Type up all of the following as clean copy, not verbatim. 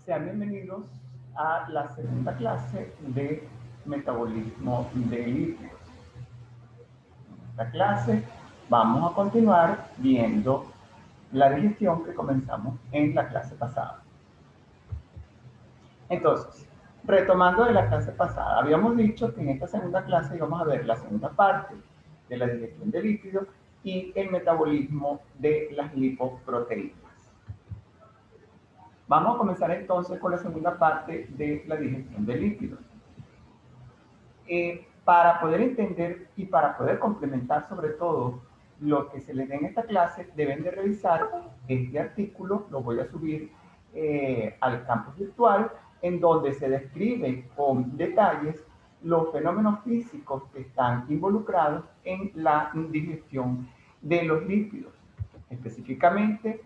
Sean bienvenidos a la segunda clase de metabolismo de lípidos. En esta clase vamos a continuar viendo la digestión que comenzamos en la clase pasada. Entonces, retomando de la clase pasada, habíamos dicho que en esta segunda clase íbamos a ver la segunda parte de la digestión de lípidos y el metabolismo de las lipoproteínas. Vamos a comenzar entonces con la segunda parte de la digestión de lípidos. Para poder entender y para poder complementar sobre todo lo que se les dé en esta clase, deben de revisar este artículo, lo voy a subir al campus virtual, en donde se describe con detalles los fenómenos físicos que están involucrados en la digestión de los lípidos. Específicamente,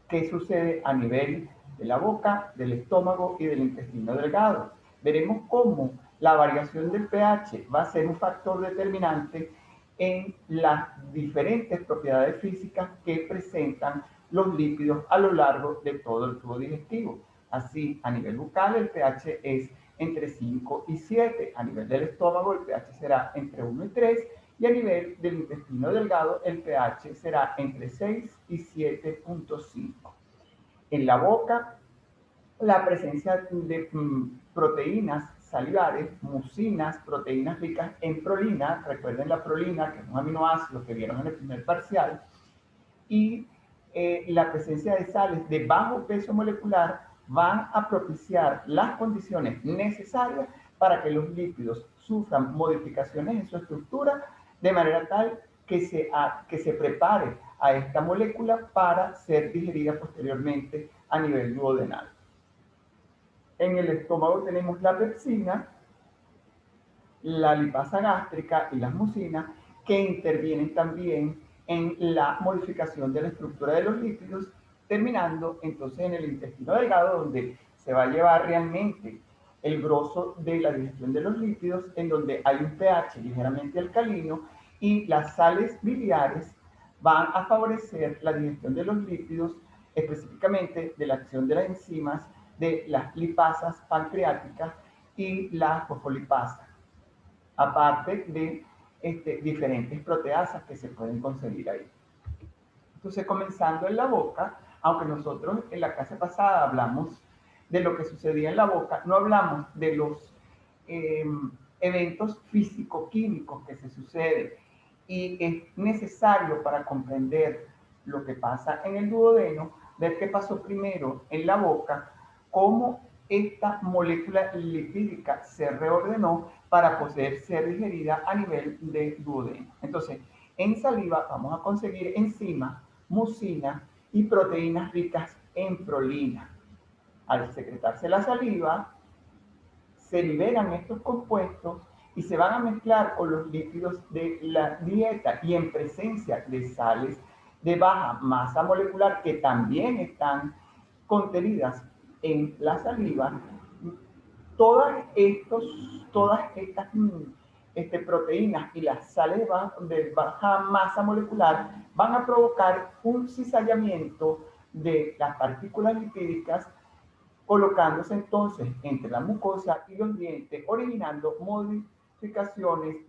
qué sucede a nivel de la boca, del estómago y del intestino delgado. Veremos cómo la variación del pH va a ser un factor determinante en las diferentes propiedades físicas que presentan los lípidos a lo largo de todo el tubo digestivo. Así, a nivel bucal, el pH es entre 5 y 7. A nivel del estómago, el pH será entre 1 y 3. Y a nivel del intestino delgado, el pH será entre 6 y 7.5. En la boca, la presencia de proteínas salivares, mucinas, proteínas ricas en prolina, recuerden la prolina, que es un aminoácido que vieron en el primer parcial, y la presencia de sales de bajo peso molecular van a propiciar las condiciones necesarias para que los lípidos sufran modificaciones en su estructura de manera tal que se prepare a esta molécula para ser digerida posteriormente a nivel duodenal. En el estómago tenemos la pepsina, la lipasa gástrica y las mucinas, que intervienen también en la modificación de la estructura de los lípidos, terminando entonces en el intestino delgado, donde se va a llevar realmente el grosso de la digestión de los lípidos, en donde hay un pH ligeramente alcalino y las sales biliares van a favorecer la digestión de los lípidos, específicamente de la acción de las enzimas de las lipasas pancreáticas y las fosfolipasas, aparte de diferentes proteasas que se pueden conseguir ahí. Entonces, comenzando en la boca, aunque nosotros en la clase pasada hablamos de lo que sucedía en la boca, no hablamos de los eventos físico-químicos que se suceden, y es necesario para comprender lo que pasa en el duodeno, ver qué pasó primero en la boca, cómo esta molécula lipídica se reordenó para poder ser digerida a nivel de duodeno. Entonces, en saliva vamos a conseguir enzimas, mucina y proteínas ricas en prolina. Al secretarse la saliva, se liberan estos compuestos y se van a mezclar con los lípidos de la dieta, y en presencia de sales de baja masa molecular que también están contenidas en la saliva, todas estas proteínas y las sales de baja masa molecular van a provocar un cizallamiento de las partículas lipídicas, colocándose entonces entre la mucosa y los dientes, originando modificaciones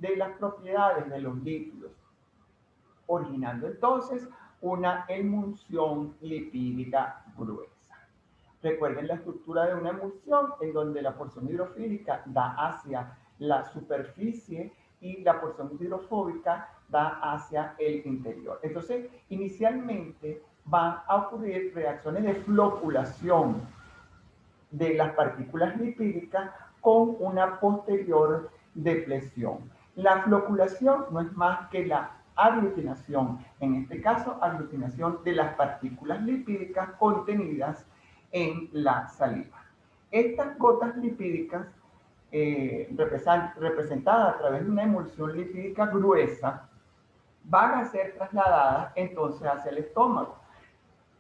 de las propiedades de los lípidos, originando entonces una emulsión lipídica gruesa. Recuerden la estructura de una emulsión, en donde la porción hidrofílica da hacia la superficie y la porción hidrofóbica da hacia el interior. Entonces, inicialmente van a ocurrir reacciones de floculación de las partículas lipídicas con una posterior depresión. La floculación no es más que la aglutinación, en este caso aglutinación de las partículas lipídicas contenidas en la saliva. Estas gotas lipídicas, representadas a través de una emulsión lipídica gruesa, van a ser trasladadas entonces hacia el estómago.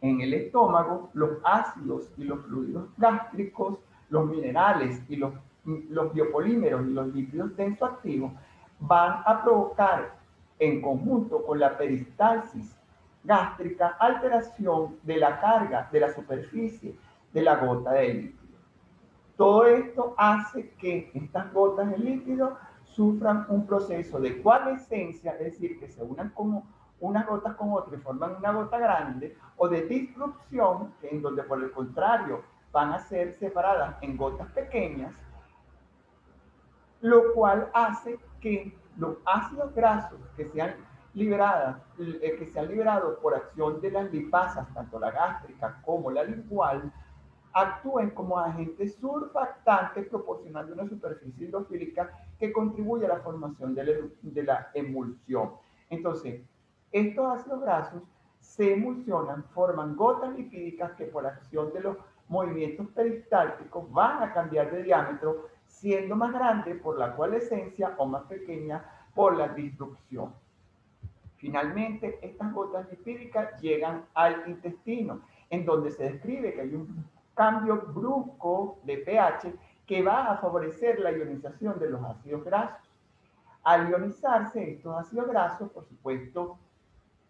En el estómago, los ácidos y los fluidos gástricos, los minerales y los biopolímeros y los lípidos tensoactivos van a provocar, en conjunto con la peristalsis gástrica, alteración de la carga de la superficie de la gota de líquido. Todo esto hace que estas gotas de líquido sufran un proceso de coalescencia, es decir, que se unan como unas gotas con otras y forman una gota grande, o de disrupción, en donde por el contrario van a ser separadas en gotas pequeñas, lo cual hace que los ácidos grasos que sean liberados por acción de las lipasas, tanto la gástrica como la lingual, actúen como agentes surfactantes proporcionando una superficie hidrofílica que contribuye a la formación de la emulsión. Entonces, estos ácidos grasos se emulsionan, forman gotas lipídicas que por acción de los movimientos peristálticos van a cambiar de diámetro, siendo más grande por la coalescencia o más pequeña por la disrupción. Finalmente, estas gotas lipídicas llegan al intestino, en donde se describe que hay un cambio brusco de pH que va a favorecer la ionización de los ácidos grasos. Al ionizarse estos ácidos grasos, por supuesto,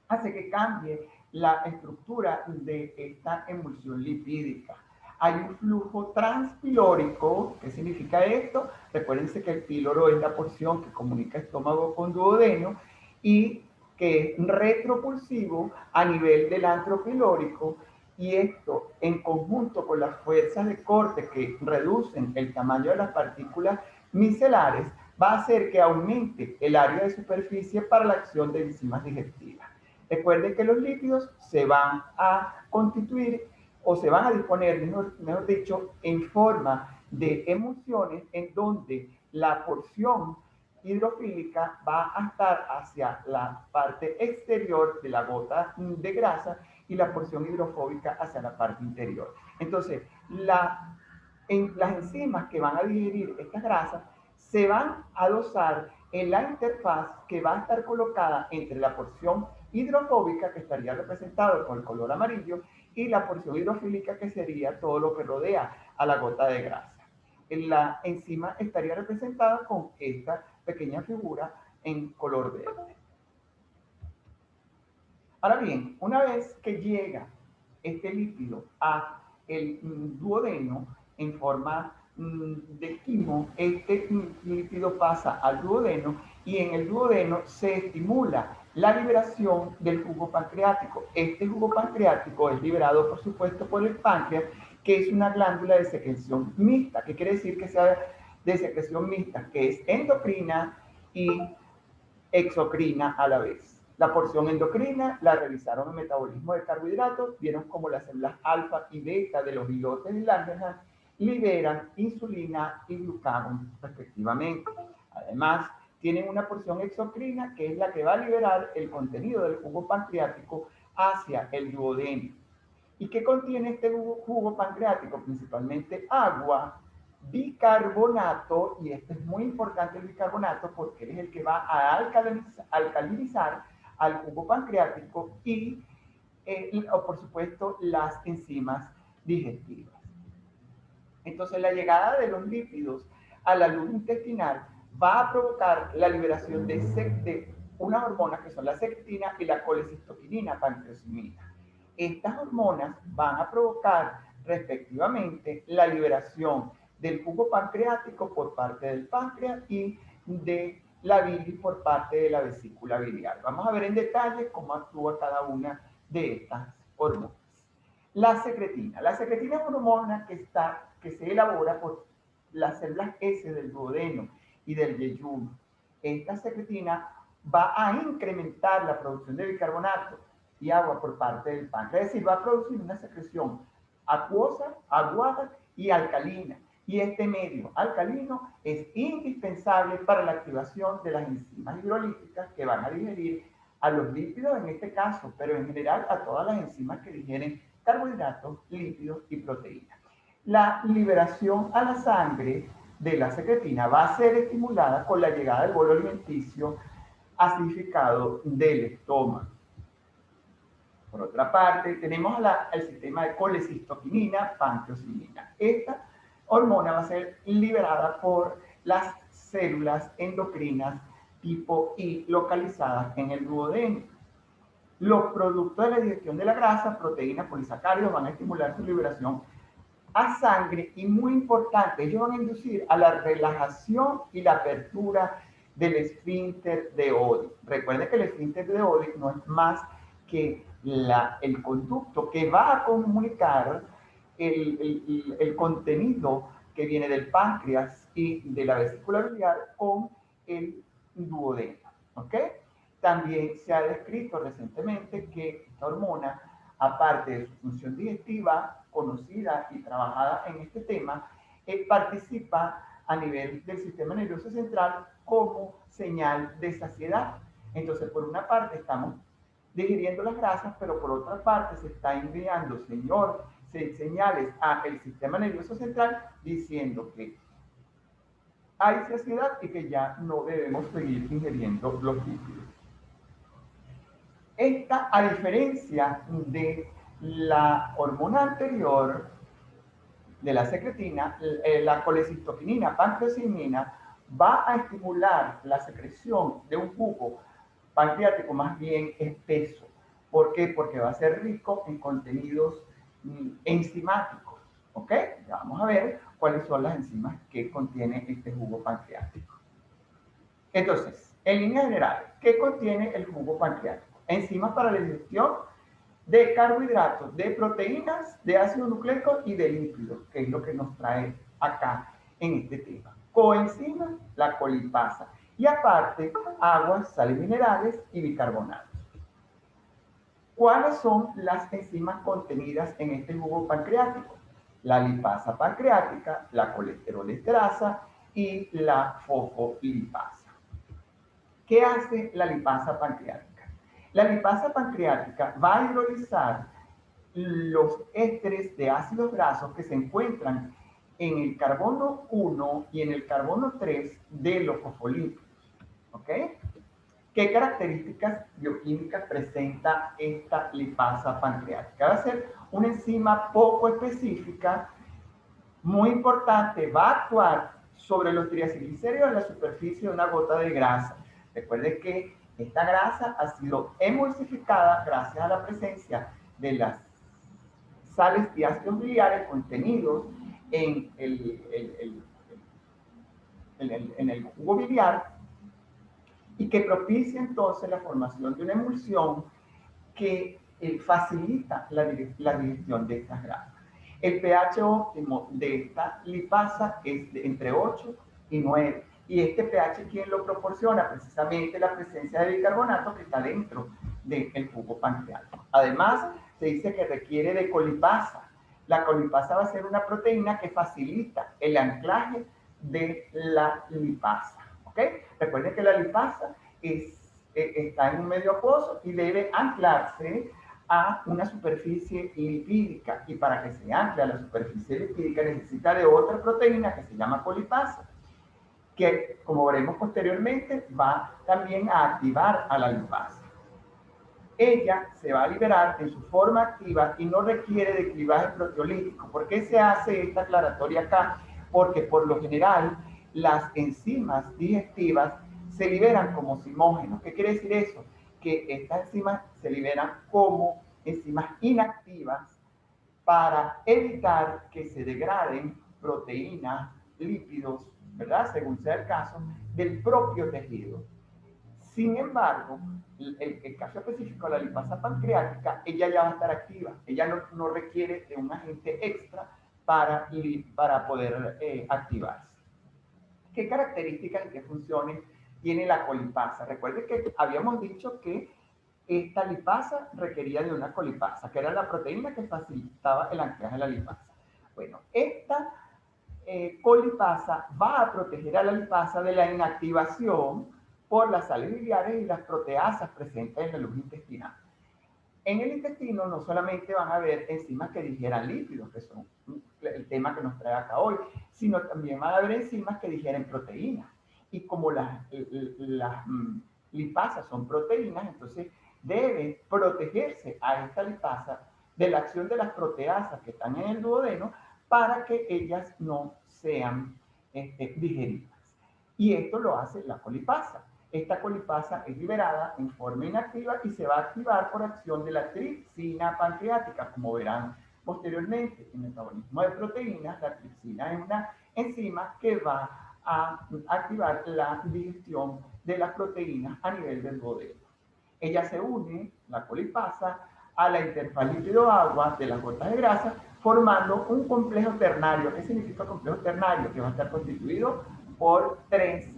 hace que cambie la estructura de esta emulsión lipídica. Hay un flujo transpilórico. ¿Qué significa esto? Recuérdense que el píloro es la porción que comunica estómago con duodeno y que es retropulsivo a nivel del antropilórico, y esto en conjunto con las fuerzas de corte que reducen el tamaño de las partículas micelares va a hacer que aumente el área de superficie para la acción de enzimas digestivas. Recuerden que los lípidos se van a constituir o se van a disponer, mejor dicho, en forma de emulsiones en donde la porción hidrofílica va a estar hacia la parte exterior de la gota de grasa y la porción hidrofóbica hacia la parte interior. Entonces, las enzimas que van a digerir estas grasas se van a dosar en la interfaz que va a estar colocada entre la porción hidrofóbica, que estaría representada con el color amarillo, y la porción hidrofílica, que sería todo lo que rodea a la gota de grasa. La enzima estaría representada con esta pequeña figura en color verde. Ahora bien, una vez que llega este lípido a el duodeno en forma de quimo, este lípido pasa al duodeno y en el duodeno se estimula la liberación del jugo pancreático. Este jugo pancreático es liberado, por supuesto, por el páncreas, que es una glándula de secreción mixta. ¿Qué quiere decir que sea de secreción mixta? Que es endocrina y exocrina a la vez. La porción endocrina la revisaron en metabolismo de carbohidratos, vieron como las células alfa y beta de los islotes de Langerhans liberan insulina y glucagón respectivamente. Además, tienen una porción exocrina que es la que va a liberar el contenido del jugo pancreático hacia el duodeno. ¿Y qué contiene este jugo pancreático? Principalmente agua, bicarbonato, y este es muy importante el bicarbonato porque es el que va a alcalinizar al jugo pancreático y, por supuesto, las enzimas digestivas. Entonces, la llegada de los lípidos a la luz intestinal va a provocar la liberación de unas hormonas que son la sectina y la colecistoquinina pancreosimina. Estas hormonas van a provocar respectivamente la liberación del jugo pancreático por parte del páncreas y de la bilis por parte de la vesícula biliar. Vamos a ver en detalle cómo actúa cada una de estas hormonas. La secretina. La secretina es una hormona que se elabora por las células S del duodeno y del yeyuno. Esta secretina va a incrementar la producción de bicarbonato y agua por parte del páncreas, es decir, va a producir una secreción acuosa, aguada y alcalina. Y este medio alcalino es indispensable para la activación de las enzimas hidrolíticas que van a digerir a los lípidos en este caso, pero en general a todas las enzimas que digieren carbohidratos, lípidos y proteínas. La liberación a la sangre de la secretina va a ser estimulada con la llegada del bolo alimenticio acidificado del estómago. Por otra parte, tenemos el sistema de colecistoquinina, pancreosimina. Esta hormona va a ser liberada por las células endocrinas tipo I localizadas en el duodeno. Los productos de la digestión de la grasa, proteínas, polisacáridos van a estimular su liberación a sangre y muy importante, ellos van a inducir a la relajación y la apertura del esfínter de Oddi. Recuerden que el esfínter de Oddi no es más que el conducto que va a comunicar el contenido que viene del páncreas y de la vesícula biliar con el duodeno. ¿Ok? También se ha descrito recientemente que esta hormona, aparte de su función digestiva, conocida y trabajada en este tema, participa a nivel del sistema nervioso central como señal de saciedad. Entonces, por una parte estamos digiriendo las grasas, pero por otra parte se está enviando señales al sistema nervioso central diciendo que hay saciedad y que ya no debemos seguir ingiriendo los lípidos. Esta, a diferencia de la hormona anterior, de la secretina, la colecistoquinina, pancreatinina, va a estimular la secreción de un jugo pancreático más bien espeso. ¿Por qué? Porque va a ser rico en contenidos enzimáticos. ¿Ok? Ya vamos a ver cuáles son las enzimas que contiene este jugo pancreático. Entonces, en líneas generales, ¿qué contiene el jugo pancreático? Enzimas para la digestión de carbohidratos, de proteínas, de ácido nucleico y de lípidos, que es lo que nos trae acá en este tema. Coenzimas, la colipasa. Y aparte, aguas, sales minerales y bicarbonatos. ¿Cuáles son las enzimas contenidas en este jugo pancreático? La lipasa pancreática, la colesterol-esterasa y la fosfolipasa. ¿Qué hace la lipasa pancreática? La lipasa pancreática va a hidrolizar los ésteres de ácidos grasos que se encuentran en el carbono 1 y en el carbono 3 de los fosfolípidos. ¿Ok? ¿Qué características bioquímicas presenta esta lipasa pancreática? Va a ser una enzima poco específica, muy importante, va a actuar sobre los triacilglicéridos en la superficie de una gota de grasa. Recuerden que esta grasa ha sido emulsificada gracias a la presencia de las sales y ácidos biliares contenidos en el jugo biliar y que propicia entonces la formación de una emulsión que facilita la digestión de estas grasas. El pH óptimo de esta lipasa es entre 8 y 9. Y este pH, ¿quién lo proporciona? Precisamente la presencia de bicarbonato que está dentro del jugo pancreático. Además, se dice que requiere de colipasa. La colipasa va a ser una proteína que facilita el anclaje de la lipasa. ¿Ok? Recuerden que la lipasa está en un medio acuoso y debe anclarse a una superficie lipídica, y para que se ancle a la superficie lipídica necesita de otra proteína que se llama colipasa, que como veremos posteriormente va también a activar a la lipasa. Ella se va a liberar en su forma activa y no requiere de clivaje proteolítico. ¿Por qué se hace esta aclaratoria acá? Porque por lo general las enzimas digestivas se liberan como zimógenos. ¿Qué quiere decir eso? Que estas enzimas se liberan como enzimas inactivas para evitar que se degraden proteínas, lípidos, ¿verdad? Según sea el caso, del propio tejido. Sin embargo, el caso específico de la lipasa pancreática, ella ya va a estar activa. Ella no requiere de un agente extra para poder activarse. ¿Qué características y qué funciones tiene la colipasa? Recuerden que habíamos dicho que esta lipasa requería de una colipasa, que era la proteína que facilitaba el anclaje de la lipasa. Bueno, esta colipasa va a proteger a la lipasa de la inactivación por las sales biliares y las proteasas presentes en la luz intestinal. En el intestino no solamente van a haber enzimas que digieran lípidos, que son el tema que nos trae acá hoy, sino también van a haber enzimas que digieren proteínas. Y como las lipasas son proteínas, entonces debe protegerse a esta lipasa de la acción de las proteasas que están en el duodeno para que ellas no sean digeridas. Y esto lo hace la colipasa. Esta colipasa es liberada en forma inactiva y se va a activar por acción de la tripsina pancreática, como verán Posteriormente, en el metabolismo de proteínas, la tripsina es una enzima que va a activar la digestión de las proteínas a nivel del duodeno. Ella se une, la colipasa, a la interfaz lípido-agua de las gotas de grasa, formando un complejo ternario. ¿Qué significa complejo ternario? Que va a estar constituido por tres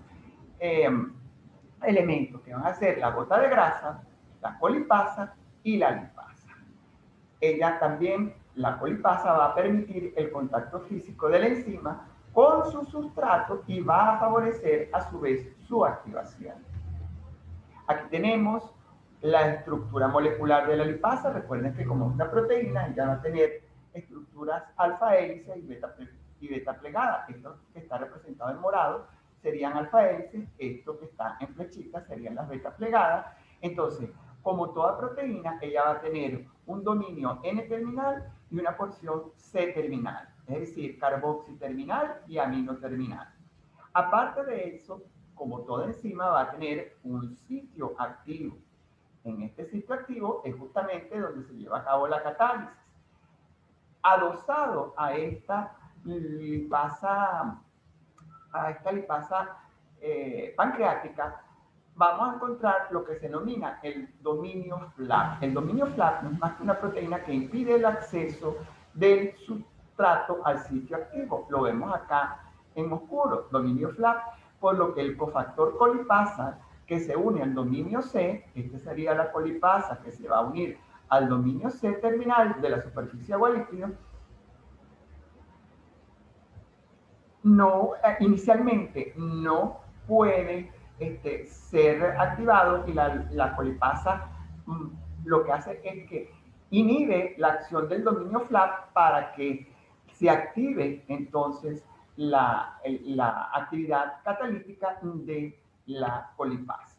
eh, elementos, que van a ser la gota de grasa, la colipasa y la lipasa. Ella también, la colipasa, va a permitir el contacto físico de la enzima con su sustrato y va a favorecer a su vez su activación. Aquí tenemos la estructura molecular de la lipasa. Recuerden que como es una proteína, ella va a tener estructuras alfa hélice y beta plegada. Esto que está representado en morado serían alfa hélices, esto que está en flechita serían las beta plegadas. Entonces, como toda proteína, ella va a tener un dominio N-terminal y una porción C-terminal, es decir, carboxiterminal y aminoterminal. Aparte de eso, como toda enzima va a tener un sitio activo. En este sitio activo es justamente donde se lleva a cabo la catálisis. Adosado a esta lipasa, pancreática, vamos a encontrar lo que se denomina el dominio FLAP. El dominio FLAP no es más que una proteína que impide el acceso del sustrato al sitio activo. Lo vemos acá en oscuro, dominio FLAP, por lo que el cofactor colipasa que se une al dominio C, este sería la colipasa que se va a unir al dominio C terminal de la superficie agua líquida, no, inicialmente no puede ser activado y la colipasa lo que hace es que inhibe la acción del dominio FLAP para que se active entonces la actividad catalítica de la colipasa.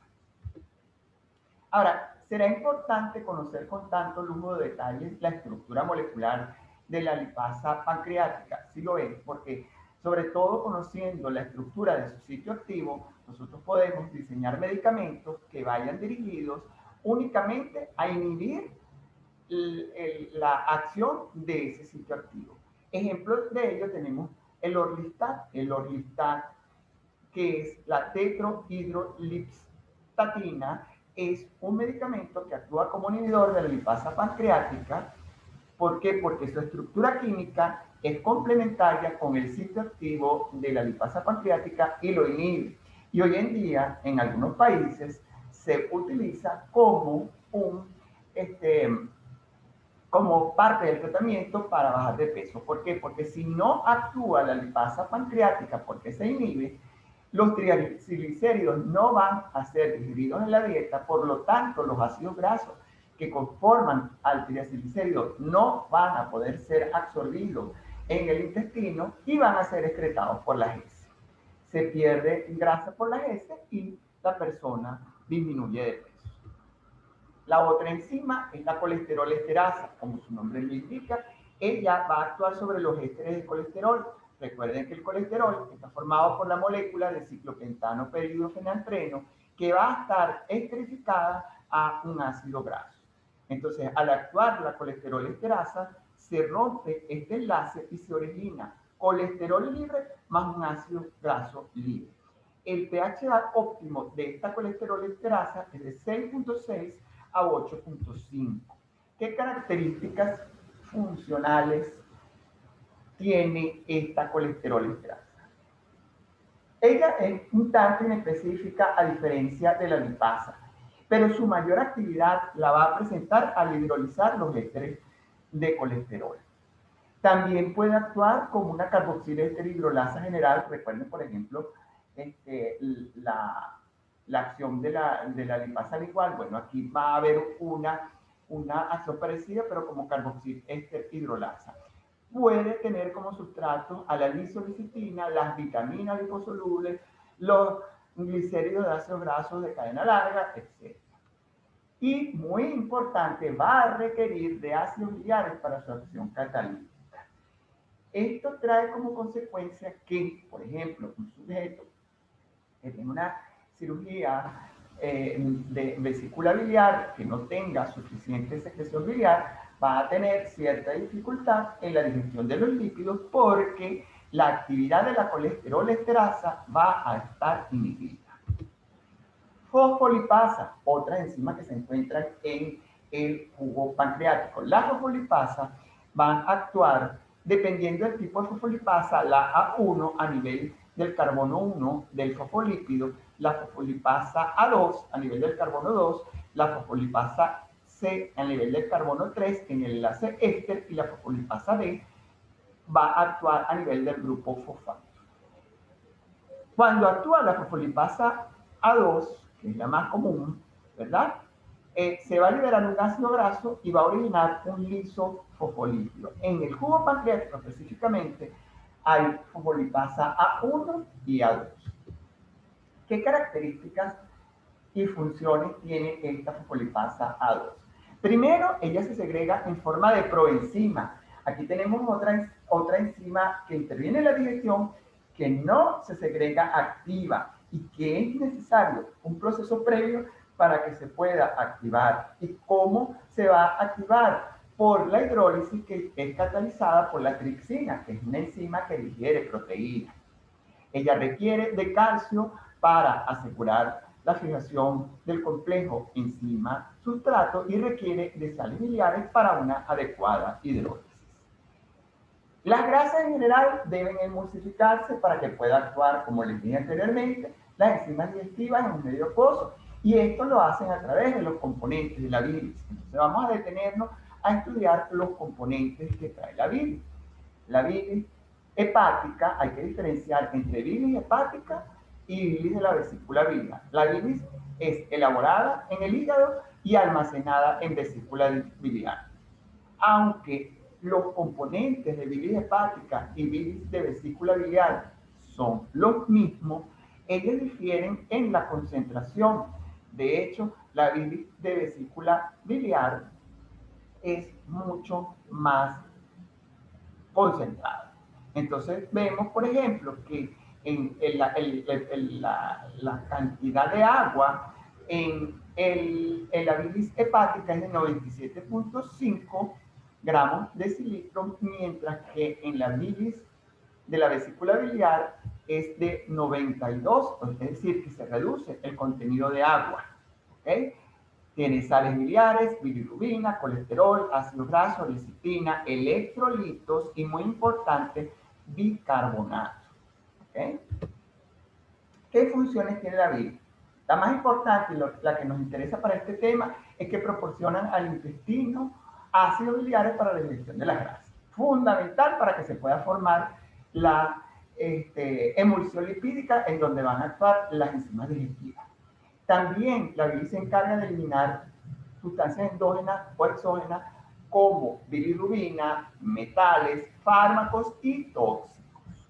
Ahora, será importante conocer con tanto lujo de detalles la estructura molecular de la lipasa pancreática. Sí lo es, porque sobre todo conociendo la estructura de su sitio activo, nosotros podemos diseñar medicamentos que vayan dirigidos únicamente a inhibir la acción de ese sitio activo. Ejemplos de ello tenemos el Orlistat. El Orlistat, que es la tetrohidrolipstatina, es un medicamento que actúa como inhibidor de la lipasa pancreática. ¿Por qué? Porque su estructura química es complementaria con el sitio activo de la lipasa pancreática y lo inhibe. Y hoy en día, en algunos países, se utiliza como como parte del tratamiento para bajar de peso. ¿Por qué? Porque si no actúa la lipasa pancreática porque se inhibe, los triglicéridos no van a ser digeridos en la dieta, por lo tanto los ácidos grasos que conforman al triglicérido no van a poder ser absorbidos en el intestino y van a ser excretados por las heces. Se pierde grasa por las heces y la persona disminuye de peso. La otra enzima es la colesterol esterasa, como su nombre lo indica. Ella va a actuar sobre los ésteres de colesterol. Recuerden que el colesterol está formado por la molécula de ciclopentano peridofenantreno que va a estar esterificada a un ácido graso. Entonces, al actuar la colesterol esterasa, se rompe este enlace y se origina colesterol libre más un ácido graso libre. El pH óptimo de esta colesterol esterasa es de 6.6 a 8.5. ¿Qué características funcionales tiene esta colesterol esterasa? Ella es un tanto inespecífica a diferencia de la lipasa, pero su mayor actividad la va a presentar al hidrolizar los ésteres de colesterol. También puede actuar como una carboxilester hidrolasa general. Recuerden, por ejemplo, la acción de la lipasa al igual. Bueno, aquí va a haber una acción parecida, pero como carboxilester hidrolasa. Puede tener como sustrato a la lisolicitina, las vitaminas liposolubles, los glicéridos de ácidos grasos de cadena larga, etc. Y muy importante, va a requerir de ácidos biliares para su acción catalítica. Esto trae como consecuencia que, por ejemplo, un sujeto que tiene una cirugía de vesícula biliar, que no tenga suficiente secreción biliar, va a tener cierta dificultad en la digestión de los lípidos porque la actividad de la colesterol esterasa va a estar inhibida. Fosfolipasa, otra enzima que se encuentran en el jugo pancreático. Las fosfolipasas van a actuar dependiendo del tipo de fosfolipasa, la A1 a nivel del carbono 1 del fosfolípido, la fosfolipasa A2 a nivel del carbono 2, la fosfolipasa C a nivel del carbono 3 en el enlace éster y la fosfolipasa D va a actuar a nivel del grupo fosfato. Cuando actúa la fosfolipasa A2, que es la más común, ¿verdad? Se va a liberar un ácido graso y va a originar un lisofosfolípido. En el jugo pancreático específicamente hay fosfolipasa A1 y A2. ¿Qué características y funciones tiene esta fosfolipasa A2? Primero, ella se segrega en forma de proenzima. Aquí tenemos otra enzima que interviene en la digestión que no se segrega activa y que es necesario un proceso previo para que se pueda activar. ¿Y cómo se va a activar? Por la hidrólisis que es catalizada por la tripsina, que es una enzima que digiere proteínas. Ella requiere de calcio para asegurar la fijación del complejo enzima-sustrato y requiere de sales biliares para una adecuada hidrólisis. Las grasas en general deben emulsificarse para que pueda actuar, como les dije anteriormente, las enzimas digestivas en un medio acuoso. Y esto lo hacen a través de los componentes de la bilis. Entonces vamos a detenernos a estudiar los componentes que trae la bilis. La bilis hepática, hay que diferenciar entre bilis hepática y bilis de la vesícula biliar. La bilis es elaborada en el hígado y almacenada en vesícula biliar. Aunque los componentes de bilis hepática y bilis de vesícula biliar son los mismos, ellos difieren en la concentración. De hecho, la bilis de vesícula biliar es mucho más concentrada. Entonces vemos, por ejemplo, que la cantidad de agua en la bilis hepática es de 97.5 gramos decilitros, mientras que en la bilis de la vesícula biliar es de 92, es decir, que se reduce el contenido de agua. ¿Okay? Tiene sales biliares, bilirrubina, colesterol, ácido graso, lecitina, electrolitos y, muy importante, bicarbonato. ¿Okay? ¿Qué funciones tiene la bilis? La más importante y la que nos interesa para este tema es que proporcionan al intestino ácidos biliares para la digestión de las grasas. Fundamental para que se pueda formar la emulsión lipídica en donde van a actuar las enzimas digestivas. También la bilis se encarga de eliminar sustancias endógenas o exógenas como bilirrubina, metales, fármacos y tóxicos.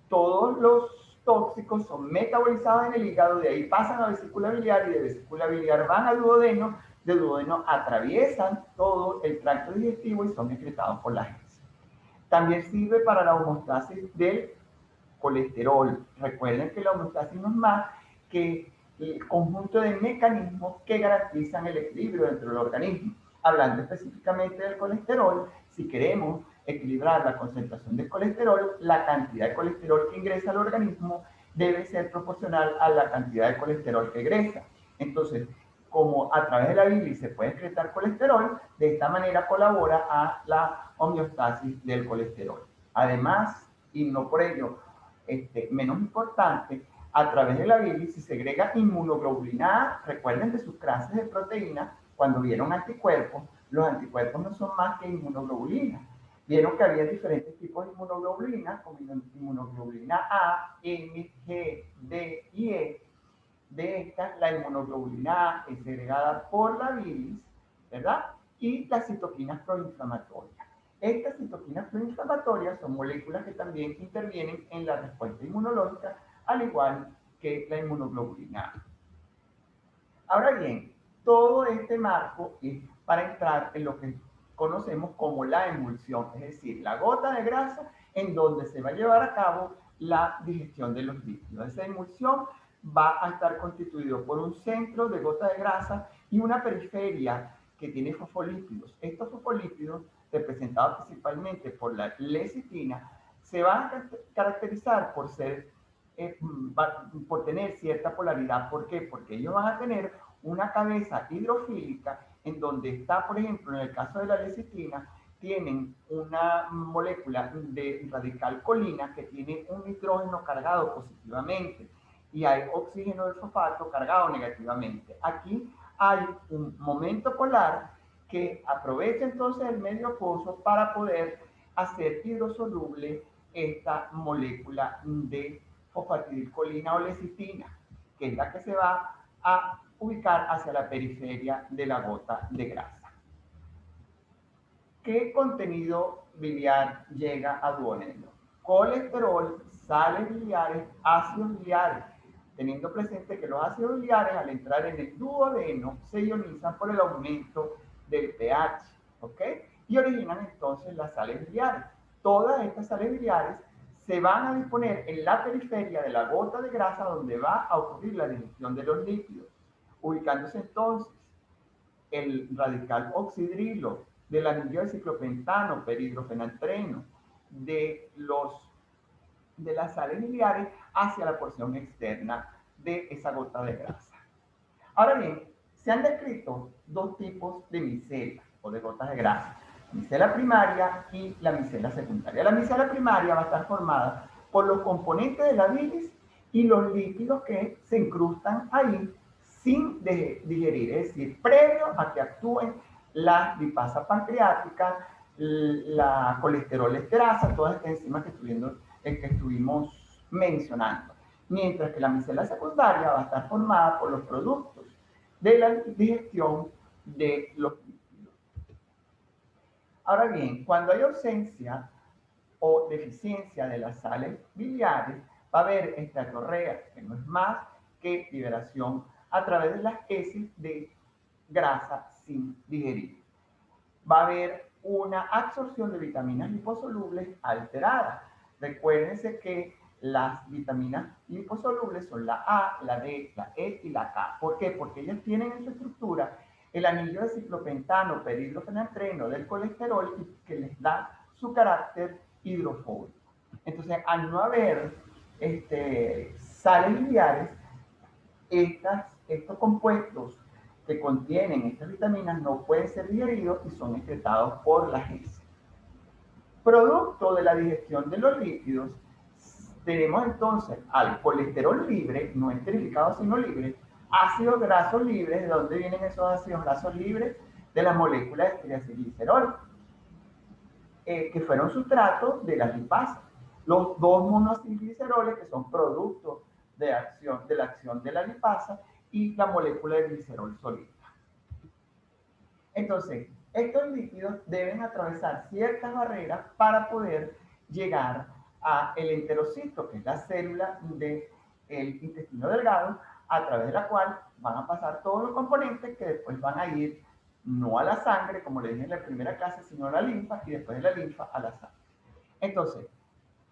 Todos los tóxicos son metabolizados en el hígado, de ahí pasan a vesícula biliar y de vesícula biliar van a duodeno, de duodeno atraviesan todo el tracto digestivo y son excretados por las heces. También sirve para la homeostasis del colesterol. Recuerden que la homeostasis no es más que el conjunto de mecanismos que garantizan el equilibrio dentro del organismo. Hablando específicamente del colesterol, si queremos equilibrar la concentración de colesterol, la cantidad de colesterol que ingresa al organismo debe ser proporcional a la cantidad de colesterol que egresa. Entonces, como a través de la bilis se puede excretar colesterol, de esta manera colabora a la homeostasis del colesterol. Además, y no por ello menos importante, a través de la bilis se segrega inmunoglobulina A. Recuerden de sus clases de proteína, cuando vieron anticuerpos, los anticuerpos no son más que inmunoglobulina. Vieron que había diferentes tipos de inmunoglobulina, como inmunoglobulina A, M, G, D y E. De estas, la inmunoglobulina A es segregada por la bilis, ¿verdad? Y las citoquinas proinflamatorias. Estas citoquinas proinflamatorias son moléculas que también intervienen en la respuesta inmunológica, al igual que la inmunoglobulina A. Ahora bien, todo este marco es para entrar en lo que conocemos como la emulsión, es decir, la gota de grasa en donde se va a llevar a cabo la digestión de los líquidos. Esa emulsión va a estar constituido por un centro de gota de grasa y una periferia que que tiene fosfolípidos. Estos fosfolípidos, representados principalmente por la lecitina, se van a caracterizar por ser, por tener cierta polaridad. ¿Por qué? Porque ellos van a tener una cabeza hidrofílica en donde está, por ejemplo, en el caso de la lecitina, tienen una molécula de radical colina que tiene un nitrógeno cargado positivamente y hay oxígeno del fosfato cargado negativamente. Aquí hay un momento polar que aprovecha entonces el medio acuoso para poder hacer hidrosoluble esta molécula de fosfatidilcolina o lecitina, que es la que se va a ubicar hacia la periferia de la gota de grasa. ¿Qué contenido biliar llega a duodeno? Colesterol, sales biliares, ácidos biliares, teniendo presente que los ácidos biliares al entrar en el duodeno se ionizan por el aumento del pH, ¿ok? Y originan entonces las sales biliares. Todas estas sales biliares se van a disponer en la periferia de la gota de grasa donde va a ocurrir la digestión de los lípidos, ubicándose entonces el radical oxidrilo, del anillo de ciclopentano, perhidrofenantreno, de las sales biliares hacia la porción externa de esa gota de grasa. Ahora bien, se han descrito dos tipos de micela o de gotas de grasa, micela primaria y la micela secundaria. La micela primaria va a estar formada por los componentes de la bilis y los lípidos que se incrustan ahí sin digerir, es decir, previo a que actúen la lipasa pancreática, la colesterol esterasa, todas estas enzimas que estuvimos mencionando. Mientras que la micela secundaria va a estar formada por los productos de la digestión de los lípidos. Ahora bien, cuando hay ausencia o deficiencia de las sales biliares, va a haber esteatorrea, que no es más que liberación a través de las heces de grasa sin digerir. Va a haber una absorción de vitaminas liposolubles alterada. Recuérdense que las vitaminas liposolubles son la A, la D, la E y la K. ¿Por qué? Porque ellas tienen en su estructura el anillo de ciclopentano, perhidrofenantreno del colesterol que les da su carácter hidrofóbico. Entonces, al no haber sales biliares, estos compuestos que contienen estas vitaminas no pueden ser digeridos y son excretados por la heces. Producto de la digestión de los lípidos, tenemos entonces al colesterol libre, no esterificado sino libre, ácidos grasos libres. ¿De dónde vienen esos ácidos grasos libres? De la molécula de triacilglicerol, que fueron sustrato de las lipasas. Los dos monoacilgliceroles, que son productos de la acción de la lipasa, y la molécula de glicerol solita. Entonces, estos lípidos deben atravesar ciertas barreras para poder llegar al enterocito, que es la célula del intestino delgado, a través de la cual van a pasar todos los componentes que después van a ir no a la sangre, como le dije en la primera clase, sino a la linfa, y después de la linfa a la sangre. Entonces,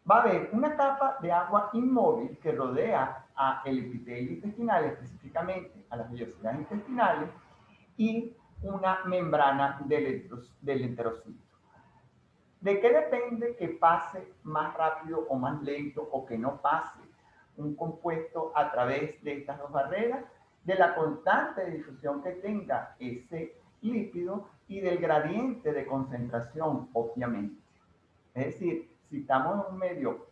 va a haber una capa de agua inmóvil que rodea al epitelio intestinal, específicamente a las vellosidades intestinales, y una membrana del enterocito. ¿De qué depende que pase más rápido o más lento o que no pase un compuesto a través de estas dos barreras? De la constante de difusión que tenga ese lípido y del gradiente de concentración, obviamente. Es decir, si estamos en un medio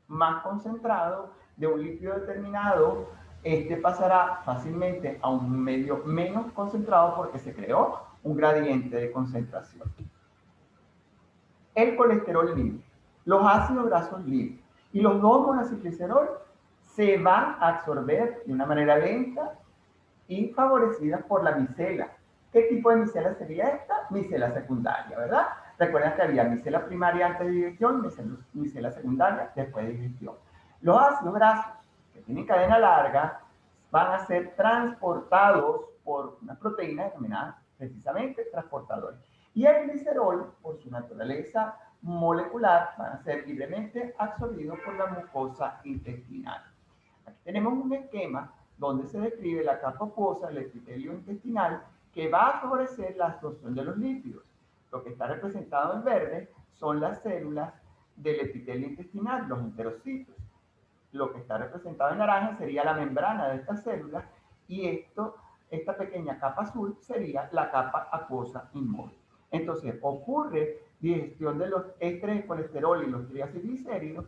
más concentrado de un lípido determinado, este pasará fácilmente a un medio menos concentrado porque se creó un gradiente de concentración. El colesterol libre, los ácidos grasos libres y los dos monoacilglicerol se van a absorber de una manera lenta y favorecidas por la micela. ¿Qué tipo de micela sería esta? Micela secundaria, ¿verdad? Recuerden que había micela primaria antes de digestión, micela secundaria después de digestión. Los ácidos grasos que tienen cadena larga van a ser transportados por unas proteínas denominadas precisamente transportadores. Y el glicerol, por su naturaleza molecular, van a ser libremente absorbidos por la mucosa intestinal. Aquí tenemos un esquema donde se describe la capa acuosa del epitelio intestinal que va a favorecer la absorción de los lípidos. Lo que está representado en verde son las células del epitelio intestinal, los enterocitos. Lo que está representado en naranja sería la membrana de estas células y esta pequeña capa azul sería la capa acuosa inmóvil. Entonces ocurre digestión de los ésteres de colesterol y los triacilglicéridos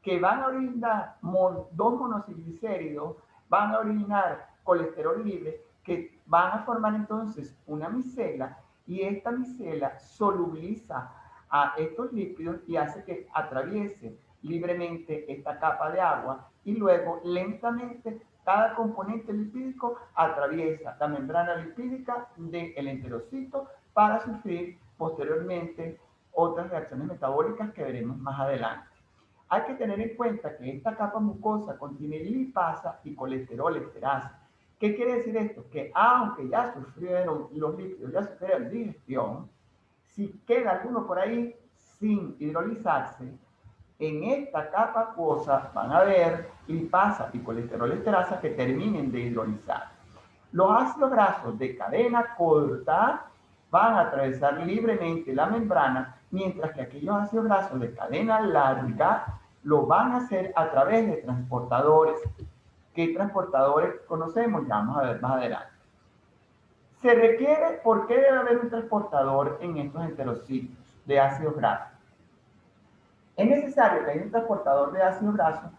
que van a originar dos monocilglicéridos, van a originar colesterol libre que van a formar entonces una micela y esta micela solubiliza a estos lípidos y hace que atraviese libremente esta capa de agua y luego lentamente cada componente lipídico atraviesa la membrana lipídica del enterocito para sufrir posteriormente otras reacciones metabólicas que veremos más adelante. Hay que tener en cuenta que esta capa mucosa contiene lipasa y colesterol esterasa. ¿Qué quiere decir esto? Que aunque ya sufrieron los lípidos, ya sufrieron digestión, si queda alguno por ahí sin hidrolizarse, en esta capa acuosa van a haber lipasa y colesterol esterasa que terminen de hidrolizar. Los ácidos grasos de cadena corta van a atravesar libremente la membrana, mientras que aquellos ácidos grasos de cadena larga lo van a hacer a través de transportadores. ¿Qué transportadores conocemos? Ya vamos a ver más adelante. Se requiere, ¿por qué debe haber un transportador en estos enterocitos de ácidos grasos? Es necesario que haya un transportador de ácidos grasos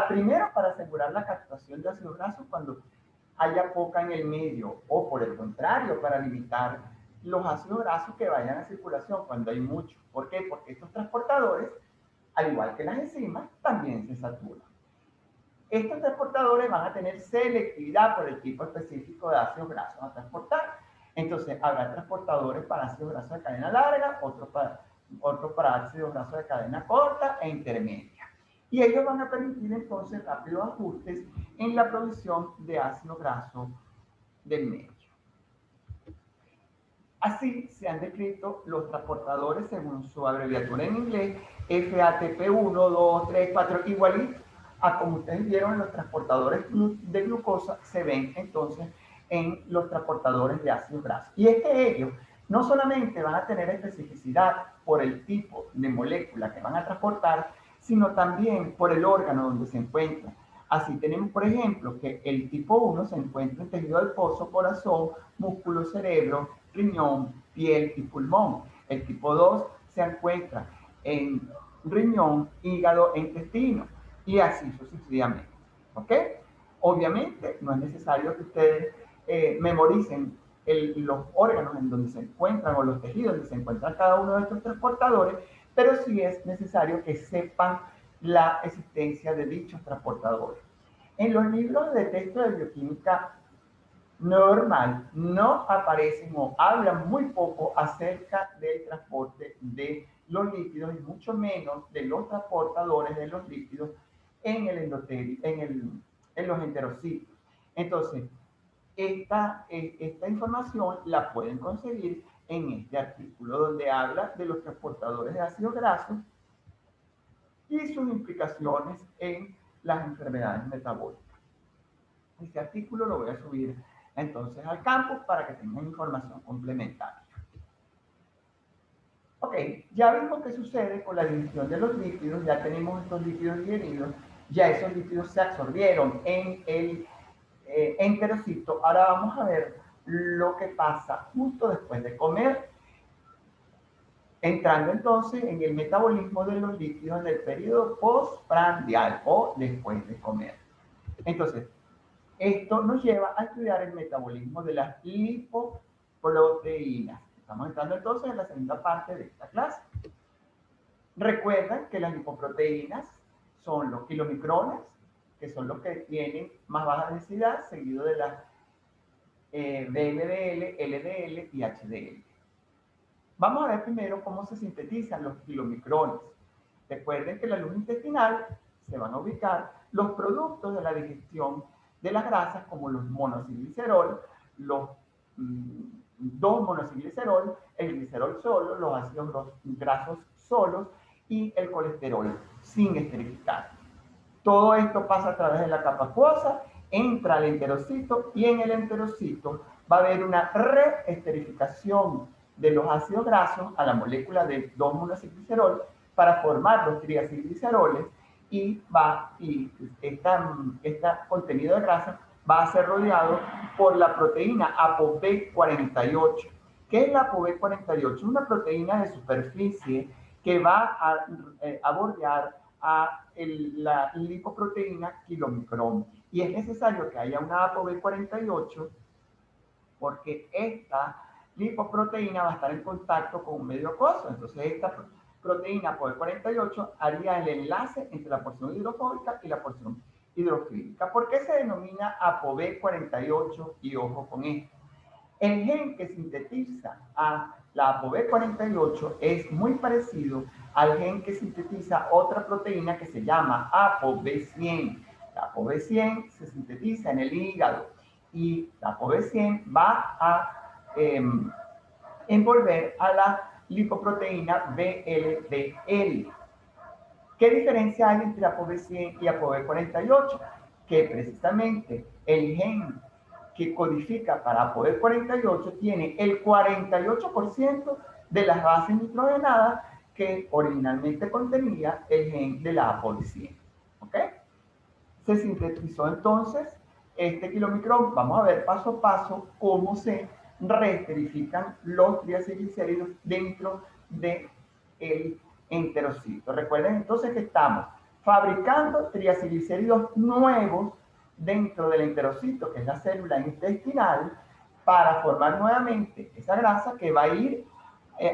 primero para asegurar la captación de ácidos grasos cuando haya poca en el medio o por el contrario para limitar los ácidos grasos que vayan a circulación cuando hay mucho. ¿Por qué? Porque estos transportadores, al igual que las enzimas, también se saturan. Estos transportadores van a tener selectividad por el tipo específico de ácidos grasos a transportar. Entonces, habrá transportadores para ácidos grasos de cadena larga, otros para ácidos grasos de cadena corta e intermedia. Y ellos van a permitir entonces rápidos ajustes en la producción de ácido graso del medio. Así se han descrito los transportadores según su abreviatura en inglés, FATP1, 2, 3, 4, igualito a como ustedes vieron en los transportadores de glucosa, se ven entonces en los transportadores de ácidos grasos. Y es que ellos no solamente van a tener especificidad por el tipo de molécula que van a transportar, sino también por el órgano donde se encuentran. Así tenemos, por ejemplo, que el tipo 1 se encuentra en tejido adiposo, corazón, músculo, cerebro, riñón, piel y pulmón. El tipo 2 se encuentra en riñón, hígado e intestino. Y así sucesivamente. ¿Ok? Obviamente no es necesario que ustedes memoricen los órganos en donde se encuentran o los tejidos donde se encuentran cada uno de estos transportadores, pero sí es necesario que sepan la existencia de dichos transportadores. En los libros de texto de bioquímica normal no aparecen o hablan muy poco acerca del transporte de los lípidos y mucho menos de los transportadores de los lípidos en el endotelio, en los enterocitos. Entonces, esta información la pueden conseguir en este artículo donde habla de los transportadores de ácidos grasos y sus implicaciones en las enfermedades metabólicas. Este artículo lo voy a subir entonces al campus para que tengan información complementaria. Ok, ya vimos qué sucede con la digestión de los lípidos, ya tenemos estos lípidos digeridos, ya esos lípidos se absorbieron en el enterocito. Ahora vamos a ver lo que pasa justo después de comer, entrando entonces en el metabolismo de los lípidos en el periodo postprandial o después de comer. Entonces, esto nos lleva a estudiar el metabolismo de las lipoproteínas. Estamos entrando entonces en la segunda parte de esta clase. Recuerden que las lipoproteínas son los kilomicrones, que son los que tienen más baja densidad, seguido de las VLDL, LDL y HDL. Vamos a ver primero cómo se sintetizan los kilomicrones. Recuerden que en la luz intestinal se van a ubicar los productos de la digestión de las grasas como los monocilglicerol, los 2-monocilglicerol, el glicerol solo, los ácidos grasos solos y el colesterol sin esterificar. Todo esto pasa a través de la capa acuosa entra al enterocito y en el enterocito va a haber una reesterificación de los ácidos grasos a la molécula de 2-monoacilglicerol para formar los triacilgliceroles y este contenido de grasa va a ser rodeado por la proteína ApoB48. ¿Qué es la ApoB48? Una proteína de superficie que va a bordear a la lipoproteína kilomicrón. Y es necesario que haya una ApoB48 porque esta lipoproteína va a estar en contacto con un medio acuoso. Entonces, esta proteína ApoB48 haría el enlace entre la porción hidrofóbica y la porción hidrofílica. ¿Por qué se denomina ApoB48? Y ojo con esto. El gen que sintetiza a la ApoB48 es muy parecido al gen que sintetiza otra proteína que se llama ApoB100. La ApoB100 se sintetiza en el hígado y la ApoB100 va a envolver a la lipoproteína VLDL. ¿Qué diferencia hay entre ApoB100 y ApoB48? Que precisamente el gen que codifica para ApoB48 tiene el 48% de las bases nitrogenadas que originalmente contenía el gen de la ApoB100. ¿Ok? Se sintetizó entonces este kilomicrón. Vamos a ver paso a paso cómo se reesterifican los triacilglicéridos dentro del enterocito. Recuerden entonces que estamos fabricando triacilglicéridos nuevos dentro del enterocito, que es la célula intestinal, para formar nuevamente esa grasa que va a ir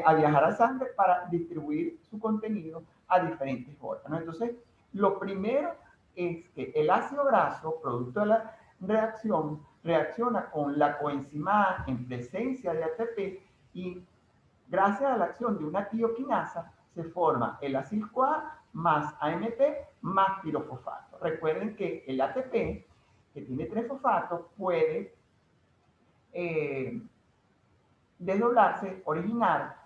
a viajar a sangre para distribuir su contenido a diferentes órganos. Entonces, lo primero es que el ácido graso, producto de la reacción, reacciona con la coenzima A en presencia de ATP y gracias a la acción de una tioquinasa se forma el acil-CoA más AMP más pirofosfato. Recuerden que el ATP, que tiene 3 fosfatos, puede desdoblarse, originar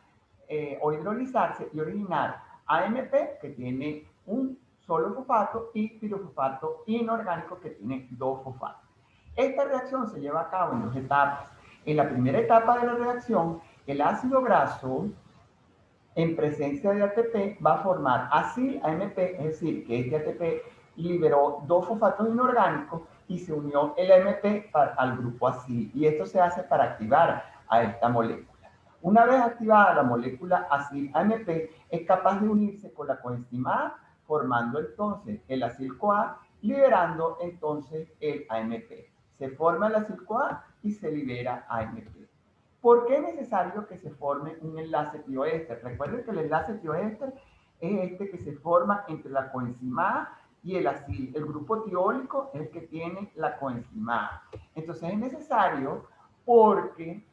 o hidrolizarse y originar AMP, que tiene un solo fosfato, y pirofosfato inorgánico, que tiene 2 fosfatos. Esta reacción se lleva a cabo en 2 etapas. En la primera etapa de la reacción, el ácido graso en presencia de ATP va a formar acil-AMP, es decir, que este ATP liberó 2 fosfatos inorgánicos y se unió el AMP al grupo acil. Y esto se hace para activar a esta molécula. Una vez activada la molécula acil-AMP, es capaz de unirse con la coenzima A, formando entonces el acil-CoA, liberando entonces el AMP. Se forma el acil-CoA y se libera AMP. ¿Por qué es necesario que se forme un enlace tioéster? Recuerden que el enlace tioéster es este que se forma entre la coenzima A y el acil. El grupo tiólico es el que tiene la coenzima A. Entonces es necesario porque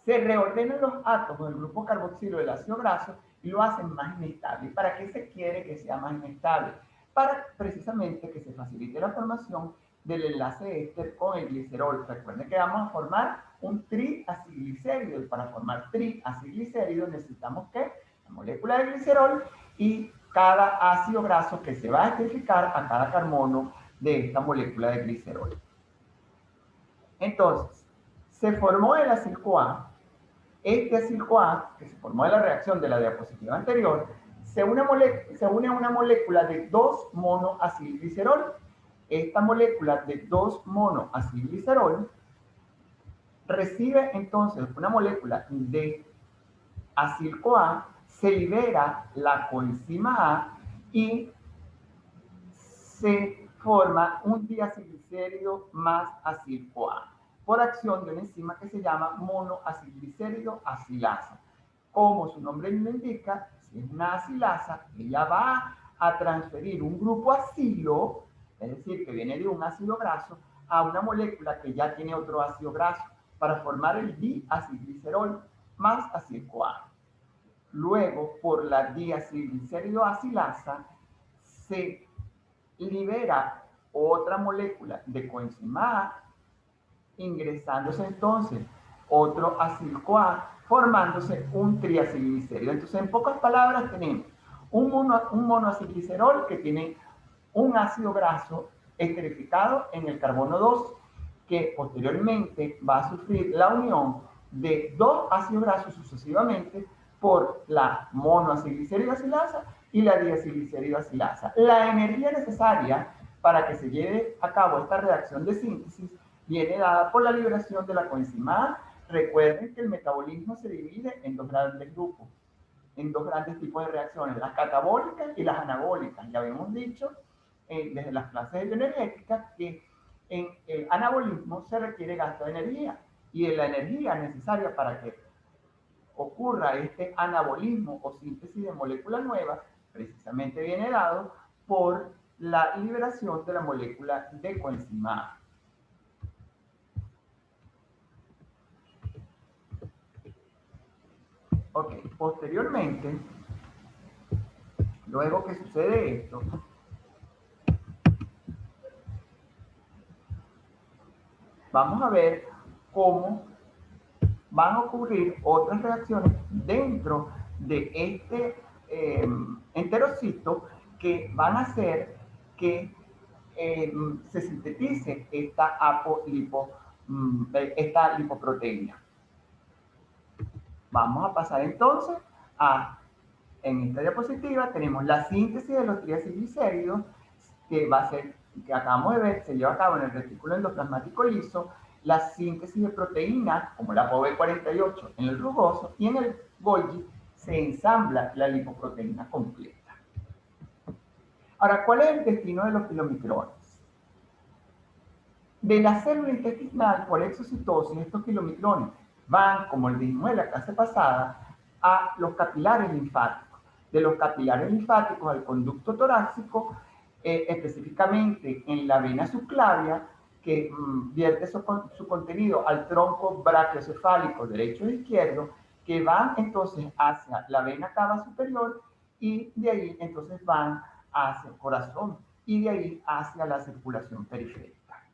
se reordenan los átomos del grupo carboxilo del ácido graso y lo hacen más inestable. ¿Y para qué se quiere que sea más inestable? Para precisamente que se facilite la formación del enlace éster con el glicerol. Recuerden que vamos a formar un triacilglicérido y para formar triacilglicérido necesitamos ¿qué? La molécula de glicerol y cada ácido graso que se va a esterificar a cada carbono de esta molécula de glicerol. Entonces, se formó el acil-CoA. Este acil-CoA, que se formó en la reacción de la diapositiva anterior, se une a una molécula de 2-monoacilglicerol. Esta molécula de 2-monoacilglicerol recibe entonces una molécula de acil-CoA, se libera la coenzima A y se forma un diacilglicérido más acil-CoA por acción de una enzima que se llama monoacilglicérido acilasa. Como su nombre lo indica, si es una acilasa, ella va a transferir un grupo acilo, es decir, que viene de un ácido graso, a una molécula que ya tiene otro ácido graso para formar el diacilglicerol más acil-CoA. Luego, por la diacilglicérido acilasa, se libera otra molécula de coenzima A, ingresándose entonces otro acil-CoA, formándose un triacilglicérido. Entonces, en pocas palabras, tenemos un monoacilglicerol que tiene un ácido graso esterificado en el carbono 2, que posteriormente va a sufrir la unión de dos ácidos grasos sucesivamente por la monoacilgliceridacilasa y la diacilgliceridacilasa. La energía necesaria para que se lleve a cabo esta reacción de síntesis viene dada por la liberación de la coenzima A. Recuerden que el metabolismo se divide en dos grandes grupos, en dos grandes tipos de reacciones, las catabólicas y las anabólicas. Ya habíamos dicho desde las clases de bioenergética que en el anabolismo se requiere gasto de energía y en la energía necesaria para que ocurra este anabolismo o síntesis de moléculas nuevas precisamente viene dado por la liberación de la molécula de coenzima A. Ok, posteriormente, luego que sucede esto, vamos a ver cómo van a ocurrir otras reacciones dentro de este enterocito que van a hacer que se sintetice esta lipoproteína. Vamos a pasar entonces en esta diapositiva tenemos la síntesis de los triacilglicéridos que acabamos de ver, se lleva a cabo en el retículo endoplasmático liso, la síntesis de proteínas, como la POB48 en el rugoso, y en el Golgi se ensambla la lipoproteína completa. Ahora, ¿cuál es el destino de los kilomicrones? De la célula intestinal, por exocitosis, estos kilomicrones van, como el dijimos en la clase pasada, a los capilares linfáticos. De los capilares linfáticos al conducto torácico, específicamente en la vena subclavia, que vierte su contenido al tronco brachiocefálico derecho e izquierdo, que van entonces hacia la vena cava superior y de ahí entonces van hacia el corazón y de ahí hacia la circulación periférica.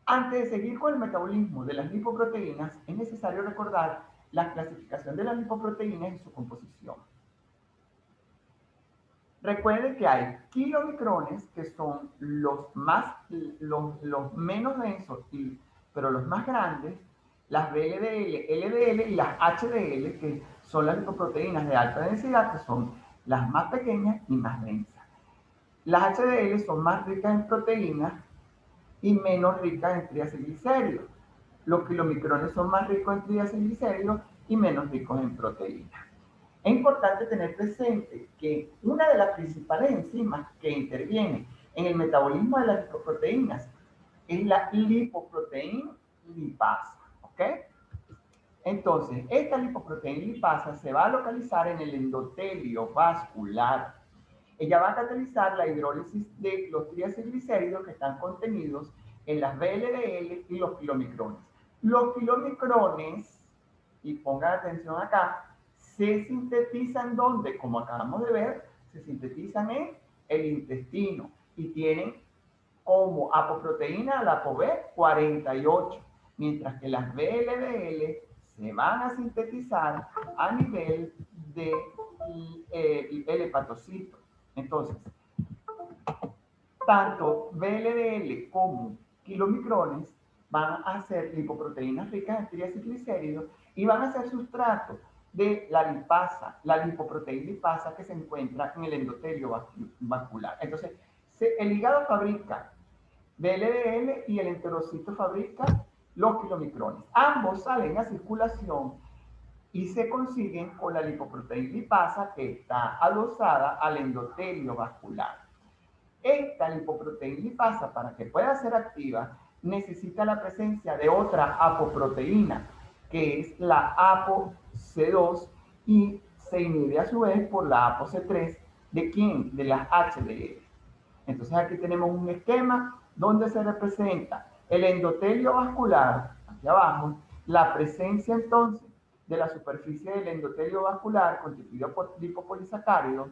Antes de seguir con el metabolismo de las lipoproteínas, es necesario recordar la clasificación de las lipoproteínas y su composición. Recuerden que hay kilomicrones, que son los menos densos, pero los más grandes, las VLDL, LDL y las HDL, que son las lipoproteínas de alta densidad, que son las más pequeñas y más densas. Las HDL son más ricas en proteínas y menos ricas en triacilglicéridos. Los kilomicrones son más ricos en triacilglicéridos y menos ricos en proteínas. Es importante tener presente que una de las principales enzimas que interviene en el metabolismo de las lipoproteínas es la lipoproteína lipasa, ¿ok? Entonces, esta lipoproteína lipasa se va a localizar en el endotelio vascular. Ella va a catalizar la hidrólisis de los triacilglicéridos que están contenidos en las VLDL y los kilomicrones. Los kilomicrones, y pongan atención acá, se sintetizan ¿dónde? Como acabamos de ver, se sintetizan en el intestino y tienen como apoproteína la ApoB48, mientras que las VLDL se van a sintetizar a nivel del hepatocito. Entonces, tanto VLDL como kilomicrones van a ser lipoproteínas ricas en triacilglicéridos y van a ser sustrato de la lipasa, la lipoproteína lipasa que se encuentra en el endotelio vascular. Entonces, el hígado fabrica VLDL y el enterocito fabrica los kilomicrones. Ambos salen a circulación y se consiguen con la lipoproteína lipasa que está adosada al endotelio vascular. Esta lipoproteína lipasa, para que pueda ser activa, necesita la presencia de otra apoproteína, que es la ApoC2, y se inhibe a su vez por la ApoC3. ¿De quién? De las HDL. Entonces aquí tenemos un esquema donde se representa el endotelio vascular, aquí abajo, la presencia entonces de la superficie del endotelio vascular constituido por lipopolisacáridos,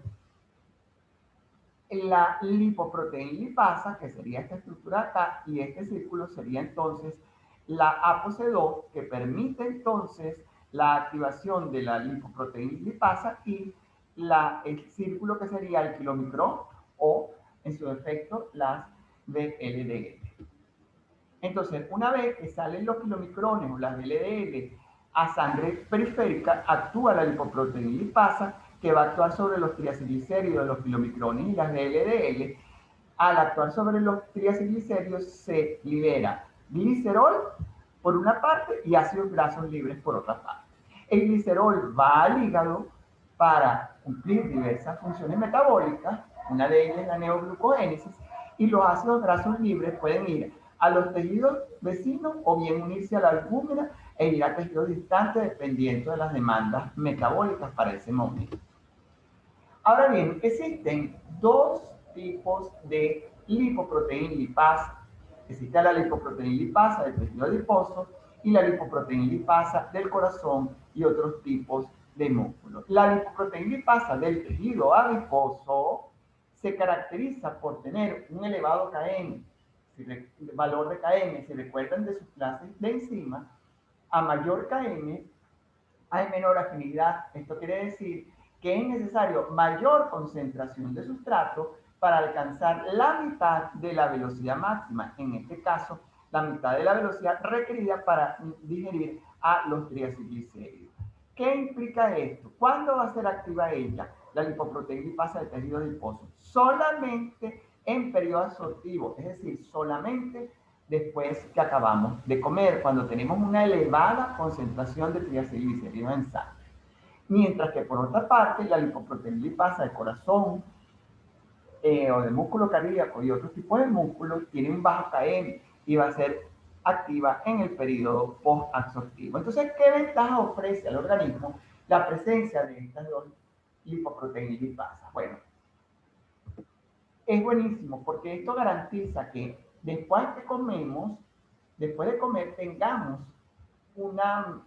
la lipoproteína lipasa, que sería esta estructura acá, y este círculo sería entonces la ApoC2, que permite entonces la activación de la lipoproteína lipasa, y el círculo que sería el kilomicrón o en su defecto las VLDL. Entonces, una vez que salen los kilomicrones o las VLDL a sangre periférica, actúa la lipoproteína lipasa, que va a actuar sobre los triacilglicéridos, los kilomicrones y las VLDL. Al actuar sobre los triacilglicéridos se libera glicerol por una parte y ácidos grasos libres por otra parte. El glicerol va al hígado para cumplir diversas funciones metabólicas, una de ellas es la neoglucogénesis, y los ácidos grasos libres pueden ir a los tejidos vecinos o bien unirse a la albúmina e ir a tejidos distantes dependiendo de las demandas metabólicas para ese momento. Ahora bien, existen dos tipos de lipoproteína lipasa. Existe la lipoproteína lipasa del tejido adiposo y la lipoproteína lipasa del corazón y otros tipos de músculos. La lipoproteína lipasa del tejido adiposo se caracteriza por tener un elevado KM, valor de KM, si recuerdan de sus clases de enzimas, a mayor KM hay menor afinidad. Esto quiere decir que es necesario mayor concentración de sustrato para alcanzar la mitad de la velocidad máxima, en este caso, la mitad de la velocidad requerida para digerir a los triacilglicéridos. ¿Qué implica esto? ¿Cuándo va a ser activa ella, la lipoproteína lipasa del tejido adiposo? Solamente en periodo absortivo, es decir, solamente después que acabamos de comer, cuando tenemos una elevada concentración de triacilglicéridos en sangre. Mientras que por otra parte, la lipoproteína lipasa del corazón o del músculo cardíaco y otros tipos de músculos tiene un bajo KM y va a ser activa en el periodo post-absortivo. Entonces, ¿qué ventaja ofrece al organismo la presencia de estas dos lipoproteínas lipasas? Bueno, es buenísimo porque esto garantiza que después que comemos, después de comer, tengamos una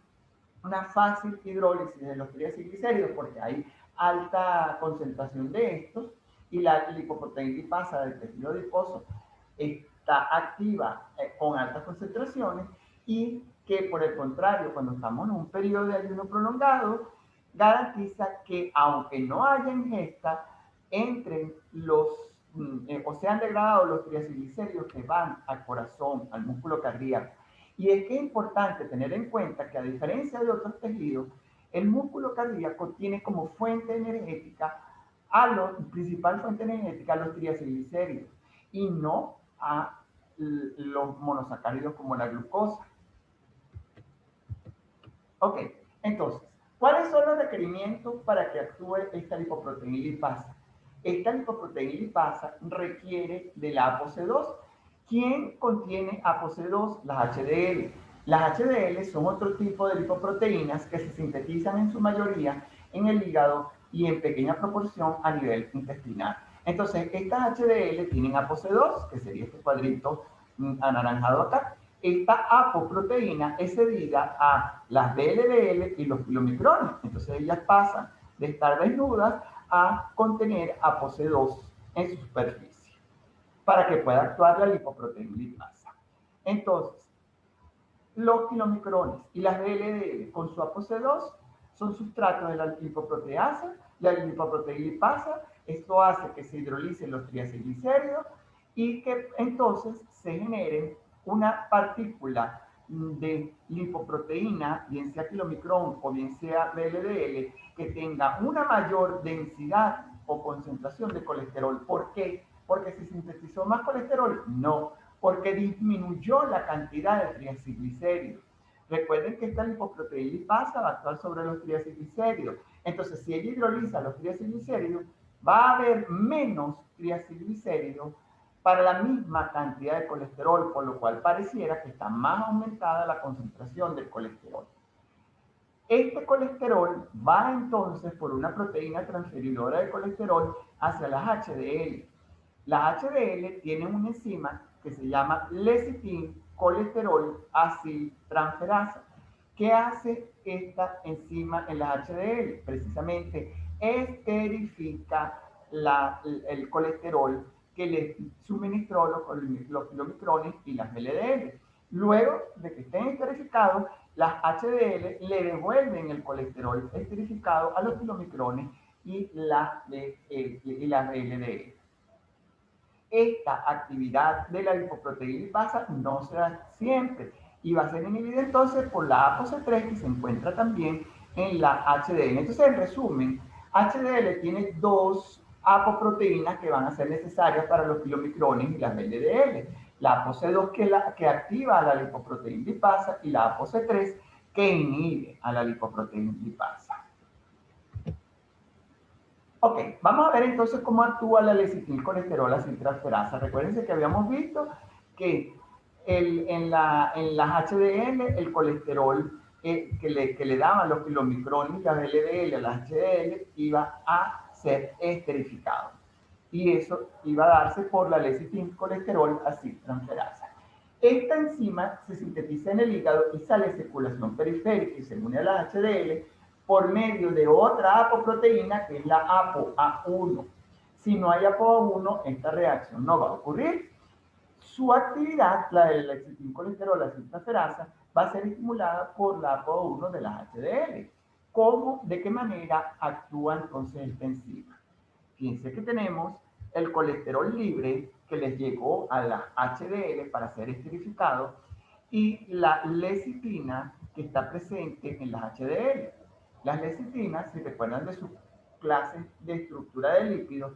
fácil hidrólisis de los triacilglicéridos porque hay alta concentración de estos y la lipoproteína lipasa del tejido adiposo está activa con altas concentraciones y que por el contrario, cuando estamos en un periodo de ayuno prolongado, garantiza que aunque no haya ingesta, entren los o sean degradados los triacilglicéridos que van al corazón, al músculo cardíaco. Y es que es importante tener en cuenta que a diferencia de otros tejidos, el músculo cardíaco tiene como fuente energética principal fuente energética a los triacilglicéridos y no a los monosacáridos como la glucosa. Ok, entonces, ¿cuáles son los requerimientos para que actúe esta lipoproteína lipasa? Esta lipoproteína lipasa requiere de la ApoC2. ¿Quién contiene ApoC2? Las HDL. Las HDL son otro tipo de lipoproteínas que se sintetizan en su mayoría en el hígado y en pequeña proporción a nivel intestinal. Entonces, estas HDL tienen ApoC2, que sería este cuadrito anaranjado acá. Esta apoproteína es cedida a las VLDL y los kilomicrones. Entonces, ellas pasan de estar desnudas a contener ApoC2 en su superficie para que pueda actuar la lipoproteína lipasa. Entonces, los kilomicrones y las VLDL con su ApoC2 son sustratos de la lipoproteasa, la lipoproteína lipasa. Esto hace que se hidrolicen los triacilglicéridos y que entonces se generen una partícula de lipoproteína, bien sea kilomicrón o bien sea VLDL, que tenga una mayor densidad o concentración de colesterol. ¿Por qué? Porque se sintetizó más colesterol. No, porque disminuyó la cantidad de triacilglicéridos. Recuerden que esta lipoproteína lipasa va a actuar sobre los triacilglicéridos. Entonces, si ella hidroliza los triacilglicéridos, va a haber menos triacilglicéridos para la misma cantidad de colesterol, por lo cual pareciera que está más aumentada la concentración del colesterol. Este colesterol va entonces por una proteína transferidora de colesterol hacia las HDL. Las HDL tienen una enzima que se llama lecitin colesterol aciltransferasa. ¿Qué hace esta enzima en las HDL? Precisamente esterifica el colesterol que le suministró los kilomicrones y las LDL. Luego de que estén esterificados, las HDL le devuelven el colesterol esterificado a los kilomicrones y las LDL. esta actividad de la lipoproteína lipasa no se da siempre y va a ser inhibida entonces por la ApoC3 que se encuentra también en la HDL. Entonces, en resumen, HDL tiene dos apoproteínas que van a ser necesarias para los kilomicrones y las LDL. La ApoC2 que activa a la lipoproteína lipasa y la ApoC3 que inhibe a la lipoproteína lipasa. Ok, vamos a ver entonces cómo actúa la lecitilcolesterol acetiltransferasa. Recuérdense que habíamos visto que en las HDL el colesterol que le daban los kilomicrones y las LDL a las HDL iba a ser esterificado. Y eso iba a darse por la lecitilcolesterol acetiltransferasa. Esta enzima se sintetiza en el hígado y sale a circulación periférica y se une a la HDL por medio de otra apoproteína que es la ApoA1. Si no hay ApoA1, esta reacción no va a ocurrir. Su actividad, la del lecitilcolesterol acetiltransferasa, va a ser estimulada por la ApoA1 de las HDL. ¿Cómo? ¿De qué manera actúa entonces esta enzima? Fíjense que tenemos el colesterol libre que les llegó a la HDL para ser esterificado y la lecitina que está presente en las HDL. Las lecitinas, si recuerdan de sus clases de estructura de lípidos,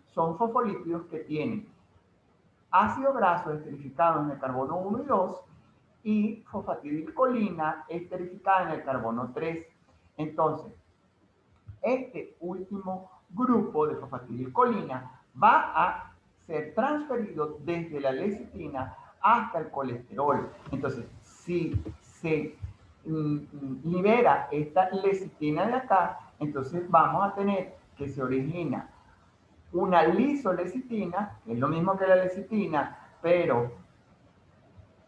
son fosfolípidos que tienen ácido graso esterificado en el carbono 1 y 2 y fosfatidilcolina esterificada en el carbono 3. Entonces, este último grupo de fosfatidilcolina va a ser transferido desde la lecitina hasta el colesterol. Entonces, si se libera esta lecitina de acá, entonces vamos a tener que se origina una lisolecitina, que es lo mismo que la lecitina, pero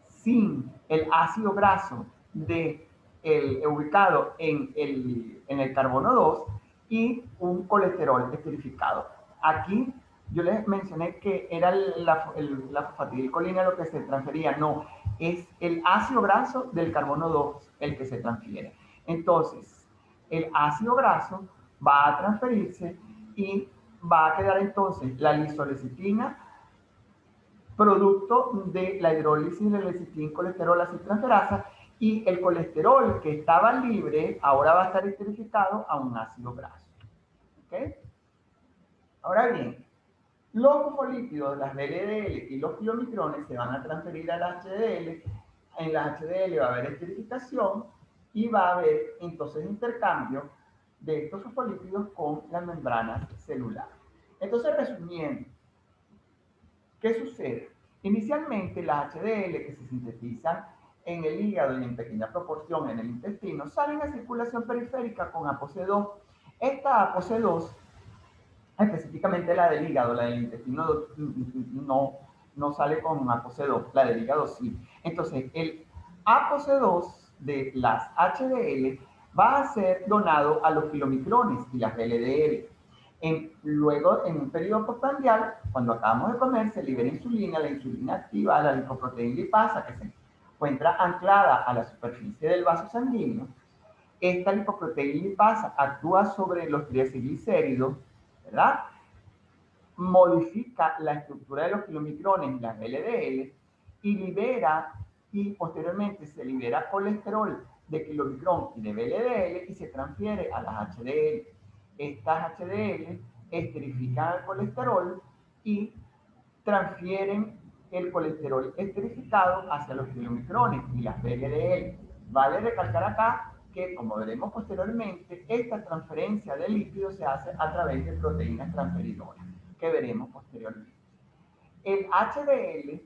sin el ácido graso ubicado en el carbono 2 y un colesterol esterificado. Aquí yo les mencioné que era la fosfatidilcolina lo que se transfería. No, es el ácido graso del carbono 2 el que se transfiere. Entonces, el ácido graso va a transferirse y va a quedar entonces la lisolecitina, producto de la hidrólisis de lecitilcolesterol acetiltransferasa, y el colesterol que estaba libre ahora va a estar esterificado a un ácido graso. ¿Okay? Ahora bien, los fosfolípidos, las LDL y los kilomicrones se van a transferir a la HDL. En la HDL va a haber esterificación y va a haber entonces intercambio de estos fosfolípidos con las membranas celulares. Entonces, resumiendo, ¿qué sucede? Inicialmente las HDL que se sintetizan en el hígado y en pequeña proporción en el intestino salen a circulación periférica con ApoC2. Esta ApoC2, específicamente la del hígado, la del intestino no sale con ApoC2, la del hígado sí. Entonces el ApoC2 de las HDL va a ser donado a los kilomicrones y las LDL. Luego, en un periodo postprandial, cuando acabamos de comer, se libera insulina. La insulina activa la lipoproteína lipasa que se encuentra anclada a la superficie del vaso sanguíneo. Esta lipoproteína lipasa actúa sobre los triglicéridos, ¿verdad? Modifica la estructura de los kilomicrones y las LDL y libera, y posteriormente se libera colesterol de kilomicrón y de LDL y se transfiere a las HDL. Estas HDL esterifican el colesterol y transfieren el colesterol esterificado hacia los kilomicrones y las LDL. Vale recalcar acá que, como veremos posteriormente, esta transferencia de lípidos se hace a través de proteínas transferidoras, que veremos posteriormente. El HDL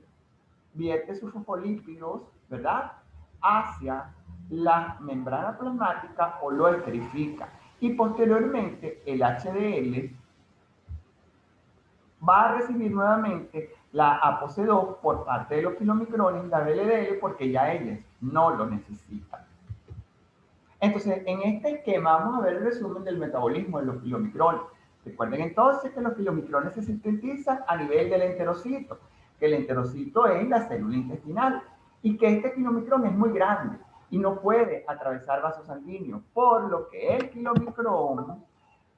vierte sus fosfolípidos, ¿verdad?, hacia la membrana plasmática o lo esterifica. Y posteriormente el HDL va a recibir nuevamente la ApoC2 por parte de los kilomicrones y la LDL porque ya ellas no lo necesitan. Entonces, en este esquema vamos a ver el resumen del metabolismo de los kilomicrones. Recuerden entonces que los kilomicrones se sintetizan a nivel del enterocito, que el enterocito es la célula intestinal y que este kilomicrón es muy grande y no puede atravesar vasos sanguíneos, por lo que el kilomicrón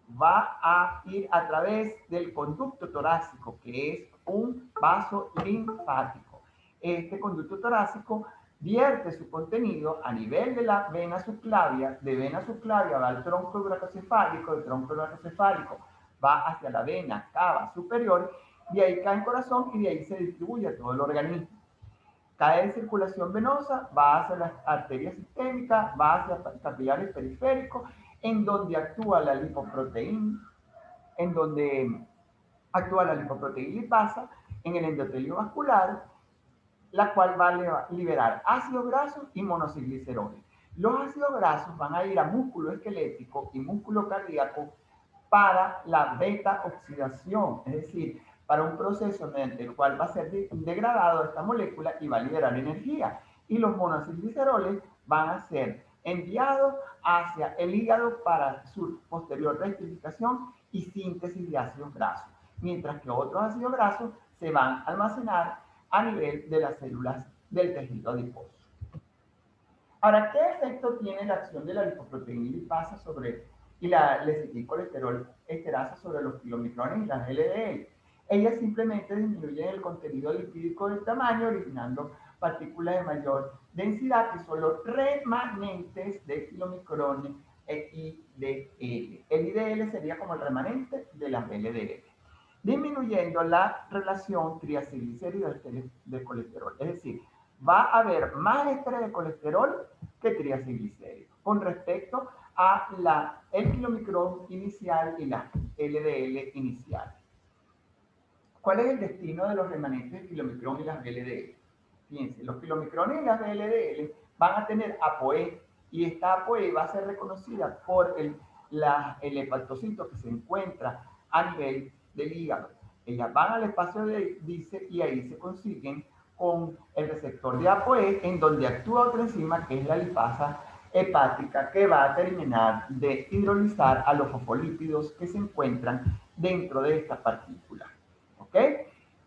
va a ir a través del conducto torácico, que es un vaso linfático. Este conducto torácico vierte su contenido a nivel de la vena subclavia, de vena subclavia va al tronco bracocefálico, del tronco bracocefálico va hacia la vena cava superior, de ahí cae el corazón y de ahí se distribuye a todo el organismo. Cae en circulación venosa, va hacia las arterias sistémicas, va hacia capilares periféricos, en donde actúa la lipoproteína, en donde actúa la lipoproteína lipasa en el endotelio vascular, la cual va a liberar ácidos grasos y monosilgliceroles. Los ácidos grasos van a ir a músculo esquelético y músculo cardíaco para la beta oxidación, es decir, para un proceso mediante el cual va a ser degradado esta molécula y va a liberar energía. Y los monosilgliceroles van a ser enviados hacia el hígado para su posterior rectificación y síntesis de ácidos grasos, mientras que otros ácidos grasos se van a almacenar a nivel de las células del tejido adiposo. Ahora, ¿qué efecto tiene la acción de la lipoproteína lipasa y la lecitilcolesterol esterasa sobre los kilomicrones y las LDL? Ellas simplemente disminuyen el contenido lipídico del tamaño, originando partículas de mayor densidad, que son los remanentes de kilomicrones e IDL. El IDL sería como el remanente de las LDL, disminuyendo la relación triacilglicérido de colesterol. Es decir, va a haber más estrés de colesterol que triacilglicéridos con respecto a el kilomicrón inicial y la LDL inicial. ¿Cuál es el destino de los remanentes de kilomicrón y las LDL? Fíjense, los kilomicrones y las LDL van a tener ApoE, y esta ApoE va a ser reconocida por el hepatocito que se encuentra a nivel del hígado. Ellas van al espacio de Dice y ahí se consiguen con el receptor de ApoE, en donde actúa otra enzima que es la lipasa hepática, que va a terminar de hidrolizar a los fosfolípidos que se encuentran dentro de esta partícula. ¿Ok?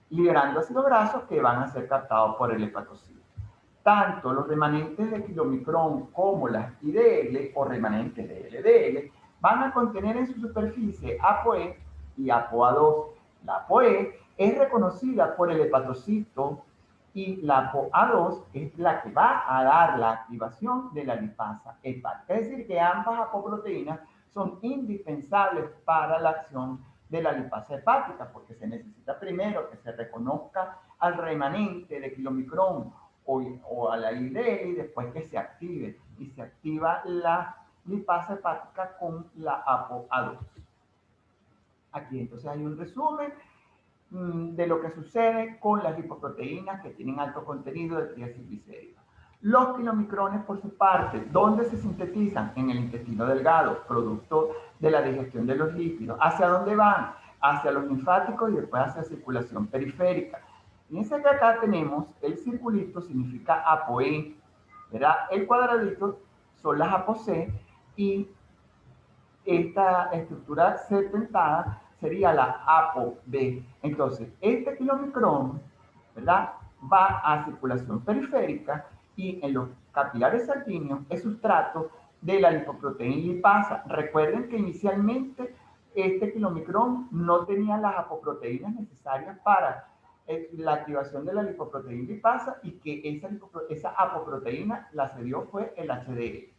Liberando ácidos grasos que van a ser captados por el hepatocito. Tanto los remanentes de kilomicrón como las IDL o remanentes de LDL van a contener en su superficie ApoE y ApoA2. La ApoE es reconocida por el hepatocito y la ApoA2 es la que va a dar la activación de la lipasa hepática. Es decir, que ambas apoproteínas son indispensables para la acción de la lipasa hepática, porque se necesita primero que se reconozca al remanente de kilomicrón o a la IDL y después que se active. Y se activa la lipasa hepática con la ApoA2. Aquí entonces hay un resumen de lo que sucede con las lipoproteínas que tienen alto contenido de triacilglicéridos. Los kilomicrones, por su parte, ¿dónde se sintetizan? En el intestino delgado, producto de la digestión de los lípidos. ¿Hacia dónde van? Hacia los linfáticos y después hacia la circulación periférica. Fíjense que acá tenemos el circulito, significa ApoE, ¿verdad? El cuadradito son las ApoC y esta estructura segmentada sería la ApoB. Entonces, este kilomicrón, ¿verdad? Va a circulación periférica y en los capilares sanguíneos es sustrato de la lipoproteína lipasa. Recuerden que inicialmente este kilomicrón no tenía las apoproteínas necesarias para la activación de la lipoproteína lipasa y que esa apoproteína la cedió fue el HDL.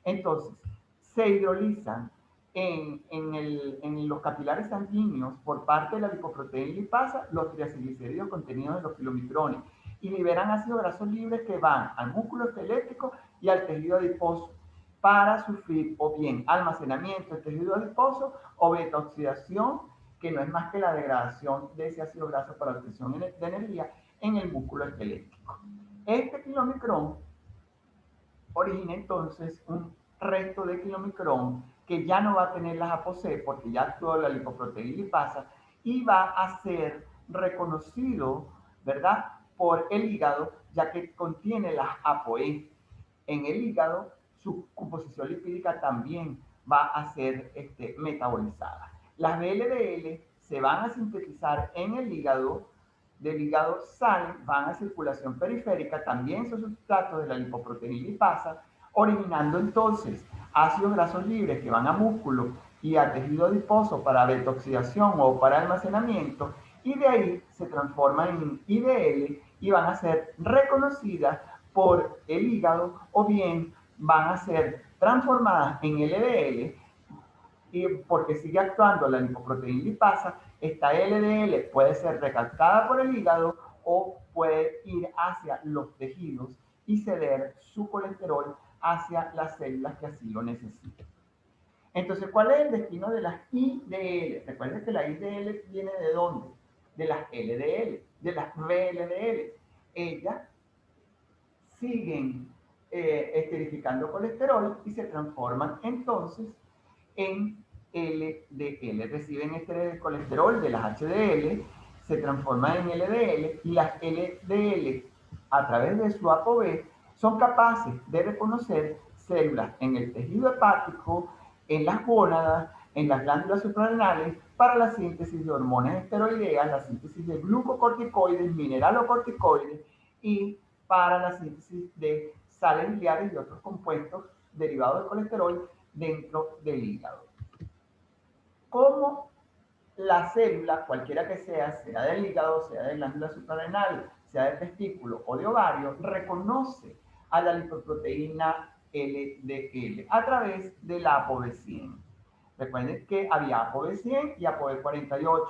Entonces, se hidrolizan en los capilares sanguíneos por parte de la lipoproteína lipasa los triacilglicéridos contenidos en los kilomicrones y liberan ácidos grasos libres que van al músculo esquelético y al tejido adiposo para sufrir o bien almacenamiento del tejido adiposo o beta oxidación, que no es más que la degradación de ese ácido graso para obtención de energía en el músculo esquelético. Este kilomicrón origina entonces un resto de kilomicrón que ya no va a tener las ApoC porque ya actuó la lipoproteína lipasa y va a ser reconocido, ¿verdad?, por el hígado, ya que contiene las ApoE. En el hígado, su composición lipídica también va a ser metabolizada. Las VLDL se van a sintetizar en el hígado, del hígado salen, van a circulación periférica, también son sustratos de la lipoproteína lipasa, originando entonces ácidos grasos libres que van a músculo y a tejido adiposo para detoxidación o para almacenamiento, y de ahí se transforman en IDL y van a ser reconocidas por el hígado o bien van a ser transformadas en LDL y porque sigue actuando la lipoproteína lipasa, esta LDL puede ser recaptada por el hígado o puede ir hacia los tejidos y ceder su colesterol hacia las células que así lo necesiten. Entonces, ¿cuál es el destino de las IDL? Recuerden que la IDL viene de dónde? De las LDL, de las VLDL. Ellas siguen esterificando colesterol y se transforman entonces en LDL. Reciben este colesterol de las HDL, se transforman en LDL y las LDL a través de su ApoB son capaces de reconocer células en el tejido hepático, en las gónadas, en las glándulas suprarrenales para la síntesis de hormonas esteroideas, la síntesis de glucocorticoides, mineralocorticoides y para la síntesis de sales biliares y otros compuestos derivados del colesterol dentro del hígado. ¿Cómo la célula, cualquiera que sea del hígado, sea de glándula suprarrenal, sea de testículo o de ovario, reconoce a la lipoproteína LDL a través de la ApoB100? Recuerden que había ApoB100 y ApoB48.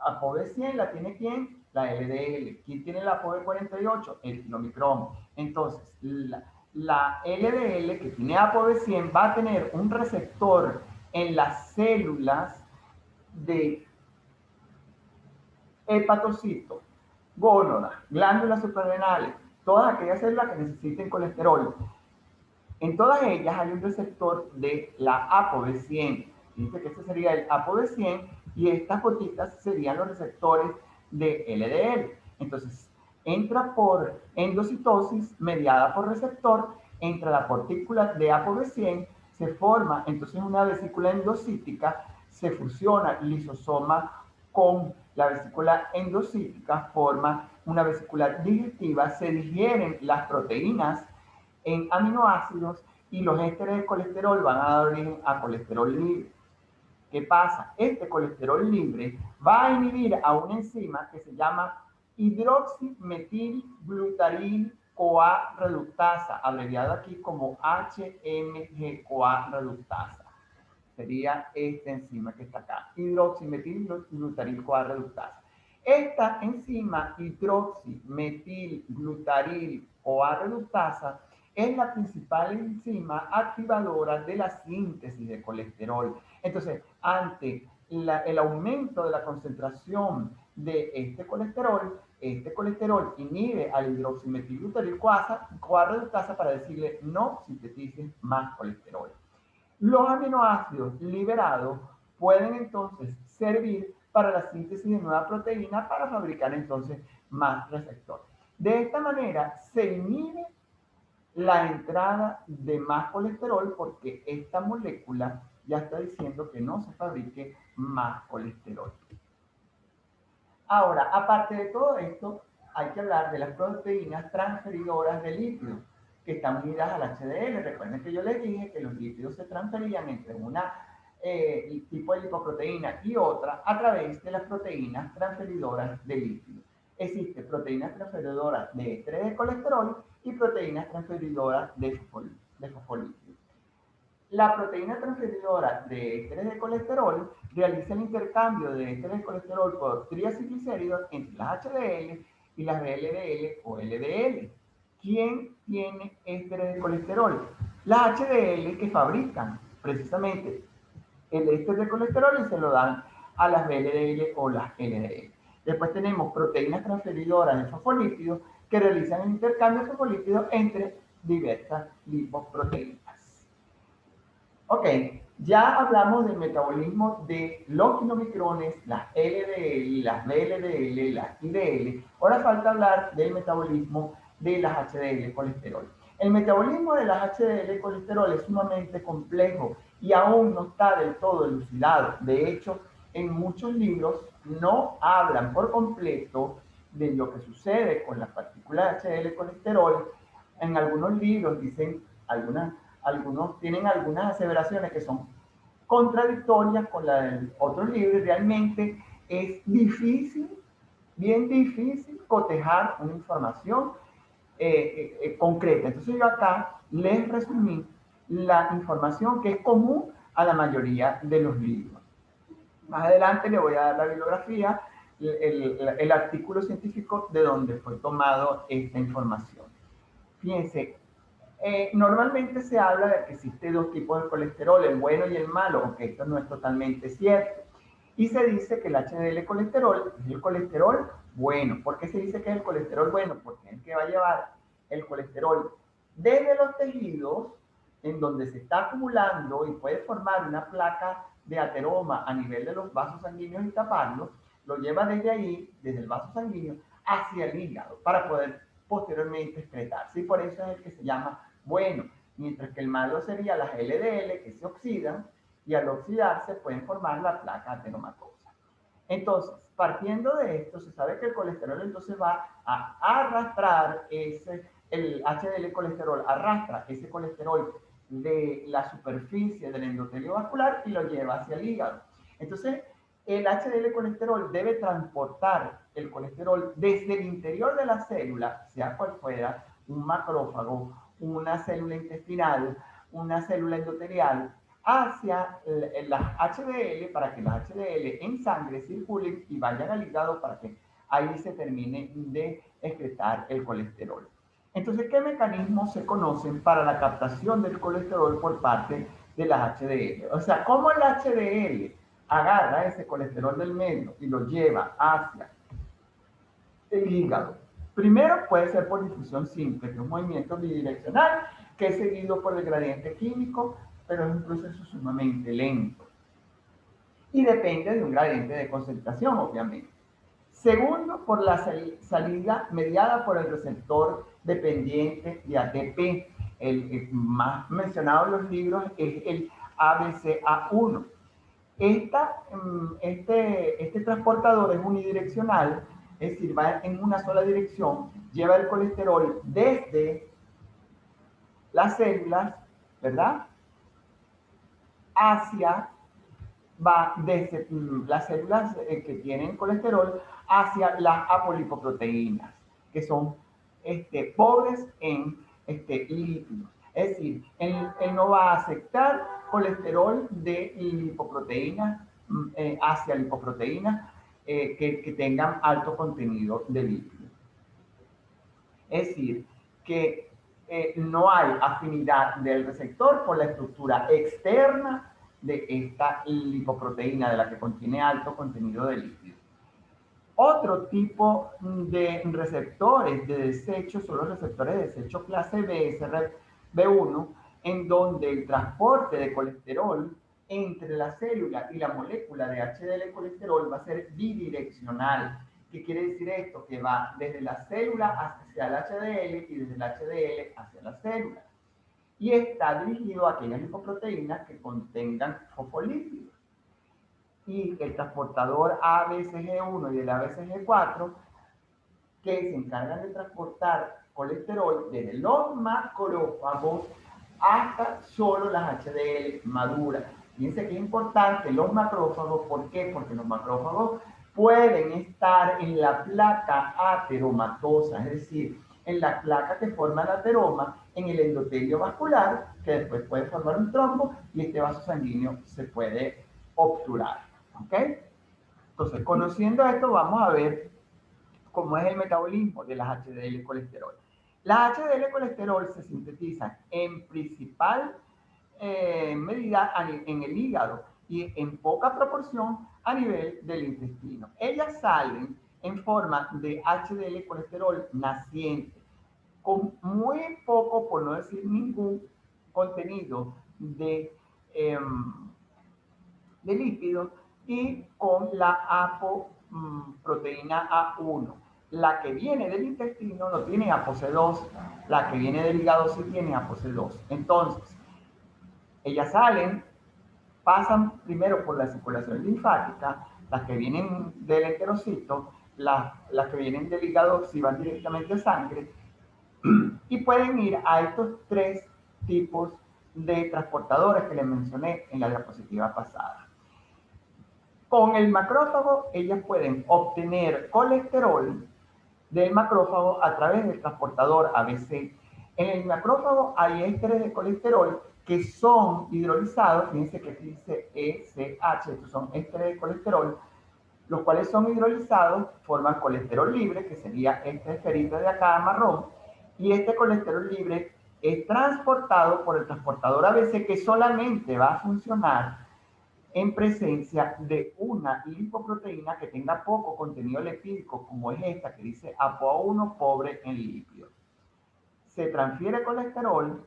ApoB100 la tiene ¿quién? La LDL. ¿Quién tiene la ApoB48? El kilomicrón. Entonces, la LDL que tiene ApoB100 va a tener un receptor en las células de hepatocitos, gónadas, glándulas suprarrenales, todas aquellas células que necesiten colesterol. En todas ellas hay un receptor de la ApoB100. Dice que este sería el ApoB100 y estas gotitas serían los receptores de LDL. Entonces, entra por endocitosis mediada por receptor, entra la partícula de ApoB100, se forma entonces una vesícula endocítica, se fusiona el lisosoma con la vesícula endocítica, forma una vesícula digestiva, se digieren las proteínas en aminoácidos y los ésteres de colesterol van a dar origen a colesterol libre. ¿Qué pasa? Este colesterol libre va a inhibir a una enzima que se llama hidroximetilglutaryl-CoA reductasa, abreviado aquí como HMG-CoA reductasa. Sería esta enzima que está acá, hidroximetilglutaryl-CoA reductasa. Esta enzima hidroximetilglutaryl-CoA reductasa es la principal enzima activadora de la síntesis de colesterol. Entonces, ante el aumento de la concentración de este colesterol inhibe al hidroximetilglutaryl-CoA reductasa para decirle no sintetices más colesterol. Los aminoácidos liberados pueden entonces servir para la síntesis de nueva proteína para fabricar entonces más receptores. De esta manera se inhibe la entrada de más colesterol porque esta molécula ya está diciendo que no se fabrique más colesterol. Ahora, aparte de todo esto, hay que hablar de las proteínas transferidoras de lípidos que están unidas al HDL. Recuerden que yo les dije que los lípidos se transferían entre una tipo de lipoproteína y otra a través de las proteínas transferidoras de lípidos. Existen proteínas transferidoras de ésteres de colesterol y proteínas transferidoras de fosfolípidos. La proteína transferidora de ésteres de colesterol realiza el intercambio de ésteres de colesterol por triacilglicéridos entre las HDL y las VLDL o LDL. ¿Quién tiene ésteres de colesterol? Las HDL que fabrican precisamente el éster de colesterol y se lo dan a las VLDL o las LDL. Después tenemos proteínas transferidoras de fosfolípidos que realizan el intercambio de fosfolípidos entre diversas lipoproteínas. Ok, ya hablamos del metabolismo de los kilomicrones, las LDL, las VLDL, las IDL. Ahora falta hablar del metabolismo de las HDL colesterol. El metabolismo de las HDL colesterol es sumamente complejo y aún no está del todo elucidado. De hecho, en muchos libros no hablan por completo de lo que sucede con las partículas de HDL colesterol. En algunos libros dicen algunos tienen algunas aseveraciones que son contradictorias con la del otro libro y realmente es difícil, bien difícil cotejar una información concreta. Entonces yo acá les resumí la información que es común a la mayoría de los libros. Más adelante le voy a dar la bibliografía, el artículo científico de donde fue tomado esta información. Fíjense, normalmente se habla de que existen dos tipos de colesterol, el bueno y el malo, aunque esto no es totalmente cierto. Y se dice que el HDL colesterol es el colesterol bueno. ¿Por qué se dice que es el colesterol bueno? Porque es el que va a llevar el colesterol desde los tejidos, en donde se está acumulando y puede formar una placa de ateroma a nivel de los vasos sanguíneos y taparlos, lo lleva desde ahí, desde el vaso sanguíneo, hacia el hígado, para poder posteriormente excretarse. Y por eso es el que se llama bueno, mientras que el malo sería las LDL que se oxidan y al oxidarse pueden formar la placa ateromatosa. Entonces, partiendo de esto, se sabe que el colesterol entonces va a arrastrar el HDL colesterol arrastra ese colesterol de la superficie del endotelio vascular y lo lleva hacia el hígado. Entonces, el HDL colesterol debe transportar el colesterol desde el interior de la célula, sea cual fuera, un macrófago, una célula intestinal, una célula endotelial, hacia las HDL para que las HDL en sangre circulen y vayan al hígado para que ahí se termine de excretar el colesterol. Entonces, ¿qué mecanismos se conocen para la captación del colesterol por parte de las HDL? O sea, ¿cómo el HDL agarra ese colesterol del medio y lo lleva hacia el hígado? Primero puede ser por difusión simple, que es un movimiento bidireccional que es seguido por el gradiente químico, pero es un proceso sumamente lento y depende de un gradiente de concentración, obviamente. Segundo, por la salida mediada por el receptor dependiente de ATP. El más mencionado en los libros es el ABCA1. Este transportador es unidireccional, es decir, va en una sola dirección, lleva el colesterol desde las células, ¿verdad? Va desde las células que tienen colesterol hacia las apolipoproteínas, que son pobres en lípidos. Es decir, él no va a aceptar colesterol de lipoproteínas hacia lipoproteínas que tengan alto contenido de lípidos. Es decir, que no hay afinidad del receptor por la estructura externa de esta lipoproteína de la que contiene alto contenido de lípidos. Otro tipo de receptores de desecho son los receptores de desecho clase B, SRB1, en donde el transporte de colesterol entre la célula y la molécula de HDL colesterol va a ser bidireccional. ¿Qué quiere decir esto? Que va desde la célula hacia el HDL y desde el HDL hacia la célula. Y está dirigido a aquellas lipoproteínas que contengan fosfolípidos. Y el transportador ABCG1 y el ABCG4 que se encargan de transportar colesterol desde los macrófagos hasta solo las HDL maduras. Fíjense que es importante los macrófagos, ¿por qué? Porque los macrófagos pueden estar en la placa ateromatosa, es decir, en la placa que forma el ateroma en el endotelio vascular, que después puede formar un trombo y este vaso sanguíneo se puede obturar. ¿Ok? Entonces, conociendo esto, vamos a ver cómo es el metabolismo de las HDL colesterol. Las HDL colesterol se sintetizan en principal medida en el hígado y en poca proporción a nivel del intestino. Ellas salen en forma de HDL colesterol naciente, con muy poco, por no decir ningún, contenido de lípidos y con la apoproteína A1. La que viene del intestino no tiene ApoC2, la que viene del hígado sí tiene ApoC2. Entonces, ellas salen, pasan primero por la circulación linfática, las que vienen del enterocito, las que vienen del hígado sí van directamente a sangre, y pueden ir a estos tres tipos de transportadores que les mencioné en la diapositiva pasada. Con el macrófago, ellas pueden obtener colesterol del macrófago a través del transportador ABC. En el macrófago hay ésteres de colesterol que son hidrolizados, fíjense que aquí dice ECH, estos son ésteres de colesterol, los cuales son hidrolizados, forman colesterol libre, que sería este esferito de acá marrón, y este colesterol libre es transportado por el transportador ABC, que solamente va a funcionar en presencia de una lipoproteína que tenga poco contenido lipídico, como es esta que dice ApoA1 pobre en lípidos. Se transfiere colesterol,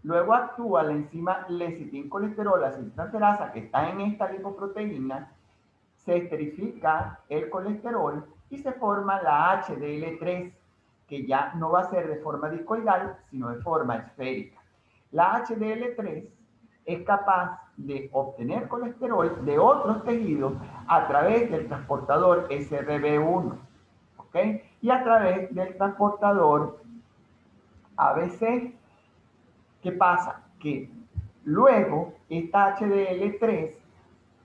luego actúa la enzima lecitincolesterol acetiltransferasa que está en esta lipoproteína, se esterifica el colesterol y se forma la HDL3, que ya no va a ser de forma discoidal, sino de forma esférica. La HDL3 es capaz de obtener colesterol de otros tejidos a través del transportador SRB1, ¿ok? Y a través del transportador ABC. ¿Qué pasa? Que luego esta HDL3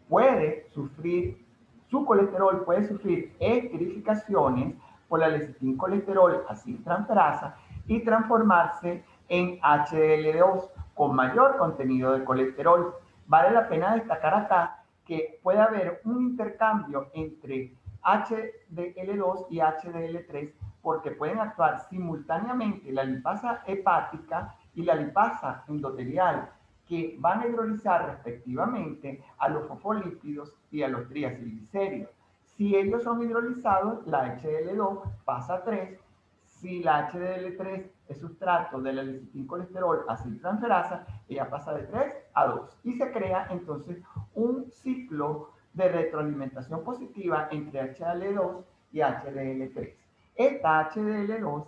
puede sufrir, su colesterol puede sufrir esterificaciones por la lecitincolesterol acetiltransferasa y transformarse en HDL2 con mayor contenido de colesterol. Vale la pena destacar acá que puede haber un intercambio entre HDL2 y HDL3 porque pueden actuar simultáneamente la lipasa hepática y la lipasa endotelial, que van a hidrolizar respectivamente a los fosfolípidos y a los triacilglicéridos. Si ellos son hidrolizados, la HDL2 pasa a 3. Si la HDL3 es sustrato de la lecitincolesterol acetiltransferasa, ella pasa de 3 a 2. Y se crea entonces un ciclo de retroalimentación positiva entre HDL2 y HDL3. Esta HDL2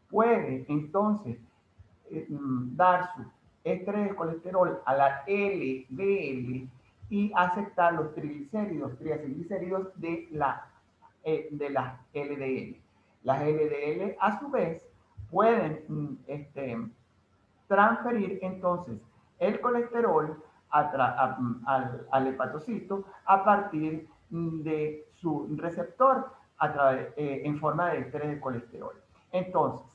puede entonces dar su ésteres de colesterol a la LDL y aceptar los triglicéridos, triacilglicéridos de las LDL. Las LDL a su vez pueden transferir entonces el colesterol al hepatocito a partir de su receptor en forma de ésteres de colesterol. Entonces,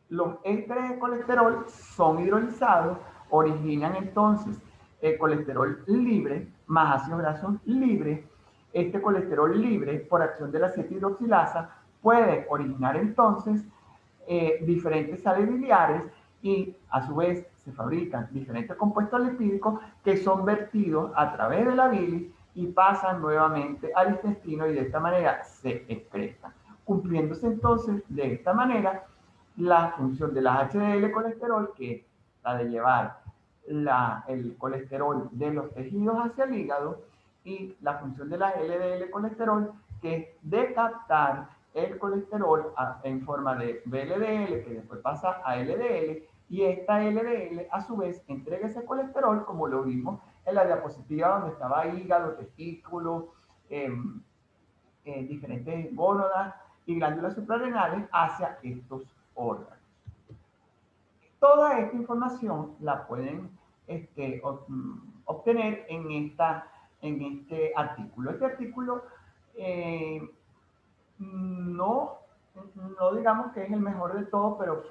los ésteres de colesterol son hidrolizados, originan entonces el colesterol libre más ácidos grasos libres. Este colesterol libre, por acción de la acetohidroxilasa, puede originar entonces diferentes sales biliares y a su vez se fabrican diferentes compuestos lipídicos que son vertidos a través de la bilis y pasan nuevamente al intestino y de esta manera se excretan, cumpliéndose entonces de esta manera la función de la HDL colesterol, que es la de llevar el colesterol de los tejidos hacia el hígado, y la función de la LDL colesterol, que es de captar el colesterol en forma de VLDL, que después pasa a LDL, y esta LDL a su vez entrega ese colesterol, como lo vimos en la diapositiva donde estaba hígado, testículo, diferentes gónadas y glándulas suprarrenales hacia estos órganos. Toda esta información la pueden obtener en este artículo. Este artículo no digamos que es el mejor de todo, pero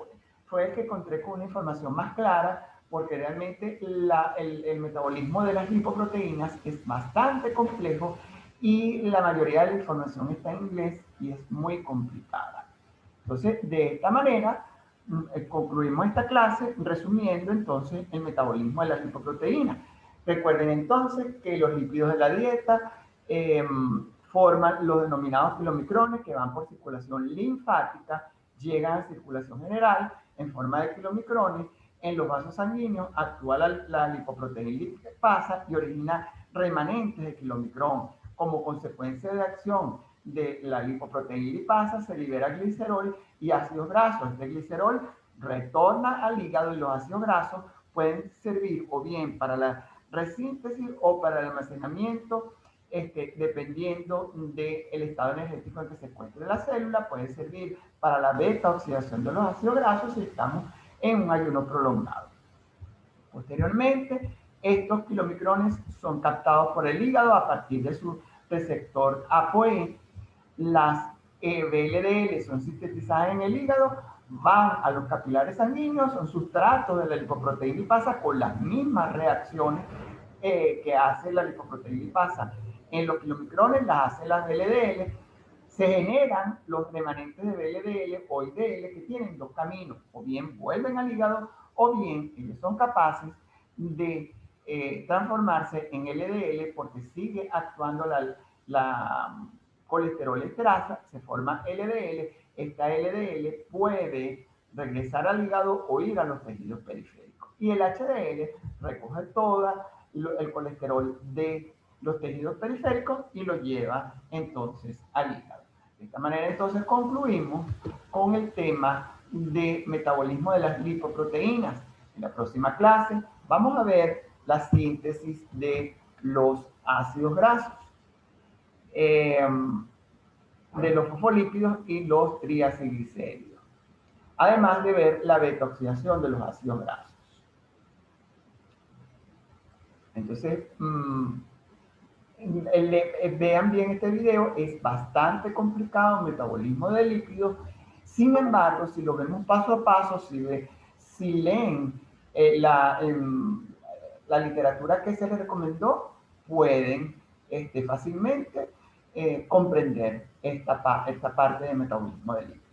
fue el que encontré con una información más clara, porque realmente el metabolismo de las lipoproteínas es bastante complejo y la mayoría de la información está en inglés y es muy complicada. Entonces, de esta manera, concluimos esta clase resumiendo entonces el metabolismo de las lipoproteínas. Recuerden entonces que los lípidos de la dieta forman los denominados kilomicrones que van por circulación linfática, llegan a circulación general en forma de kilomicrones. En los vasos sanguíneos actúa la lipoproteína lipasa y origina remanentes de kilomicrón. Como consecuencia de acción de la lipoproteína lipasa se libera glicerol y ácidos grasos. Este glicerol retorna al hígado y los ácidos grasos pueden servir o bien para la resíntesis o para el almacenamiento, dependiendo del estado energético en que se encuentre la célula. Puede servir para la beta oxidación de los ácidos grasos si estamos en un ayuno prolongado. Posteriormente, estos kilomicrones son captados por el hígado a partir de su receptor ApoE. Las VLDL son sintetizadas en el hígado, van a los capilares sanguíneos, son sustratos de la lipoproteína lipasa con las mismas reacciones que hace la lipoproteína lipasa en los kilomicrones, las hace las VLDL. Se generan los remanentes de VLDL o IDL que tienen dos caminos, o bien vuelven al hígado o bien ellos son capaces de transformarse en LDL porque sigue actuando la colesterol esterasa, se forma LDL, esta LDL puede regresar al hígado o ir a los tejidos periféricos. Y el HDL recoge todo el colesterol de los tejidos periféricos y lo lleva entonces al hígado. De esta manera entonces concluimos con el tema de metabolismo de las lipoproteínas. En la próxima clase vamos a ver la síntesis de los ácidos grasos, de los fosfolípidos y los triacilglicéridos, además de ver la beta-oxidación de los ácidos grasos. Entonces, vean bien este video, es bastante complicado el metabolismo de lípidos. Sin embargo, si lo vemos paso a paso, si leen la literatura que se les recomendó, pueden fácilmente comprender esta parte del metabolismo de lípidos.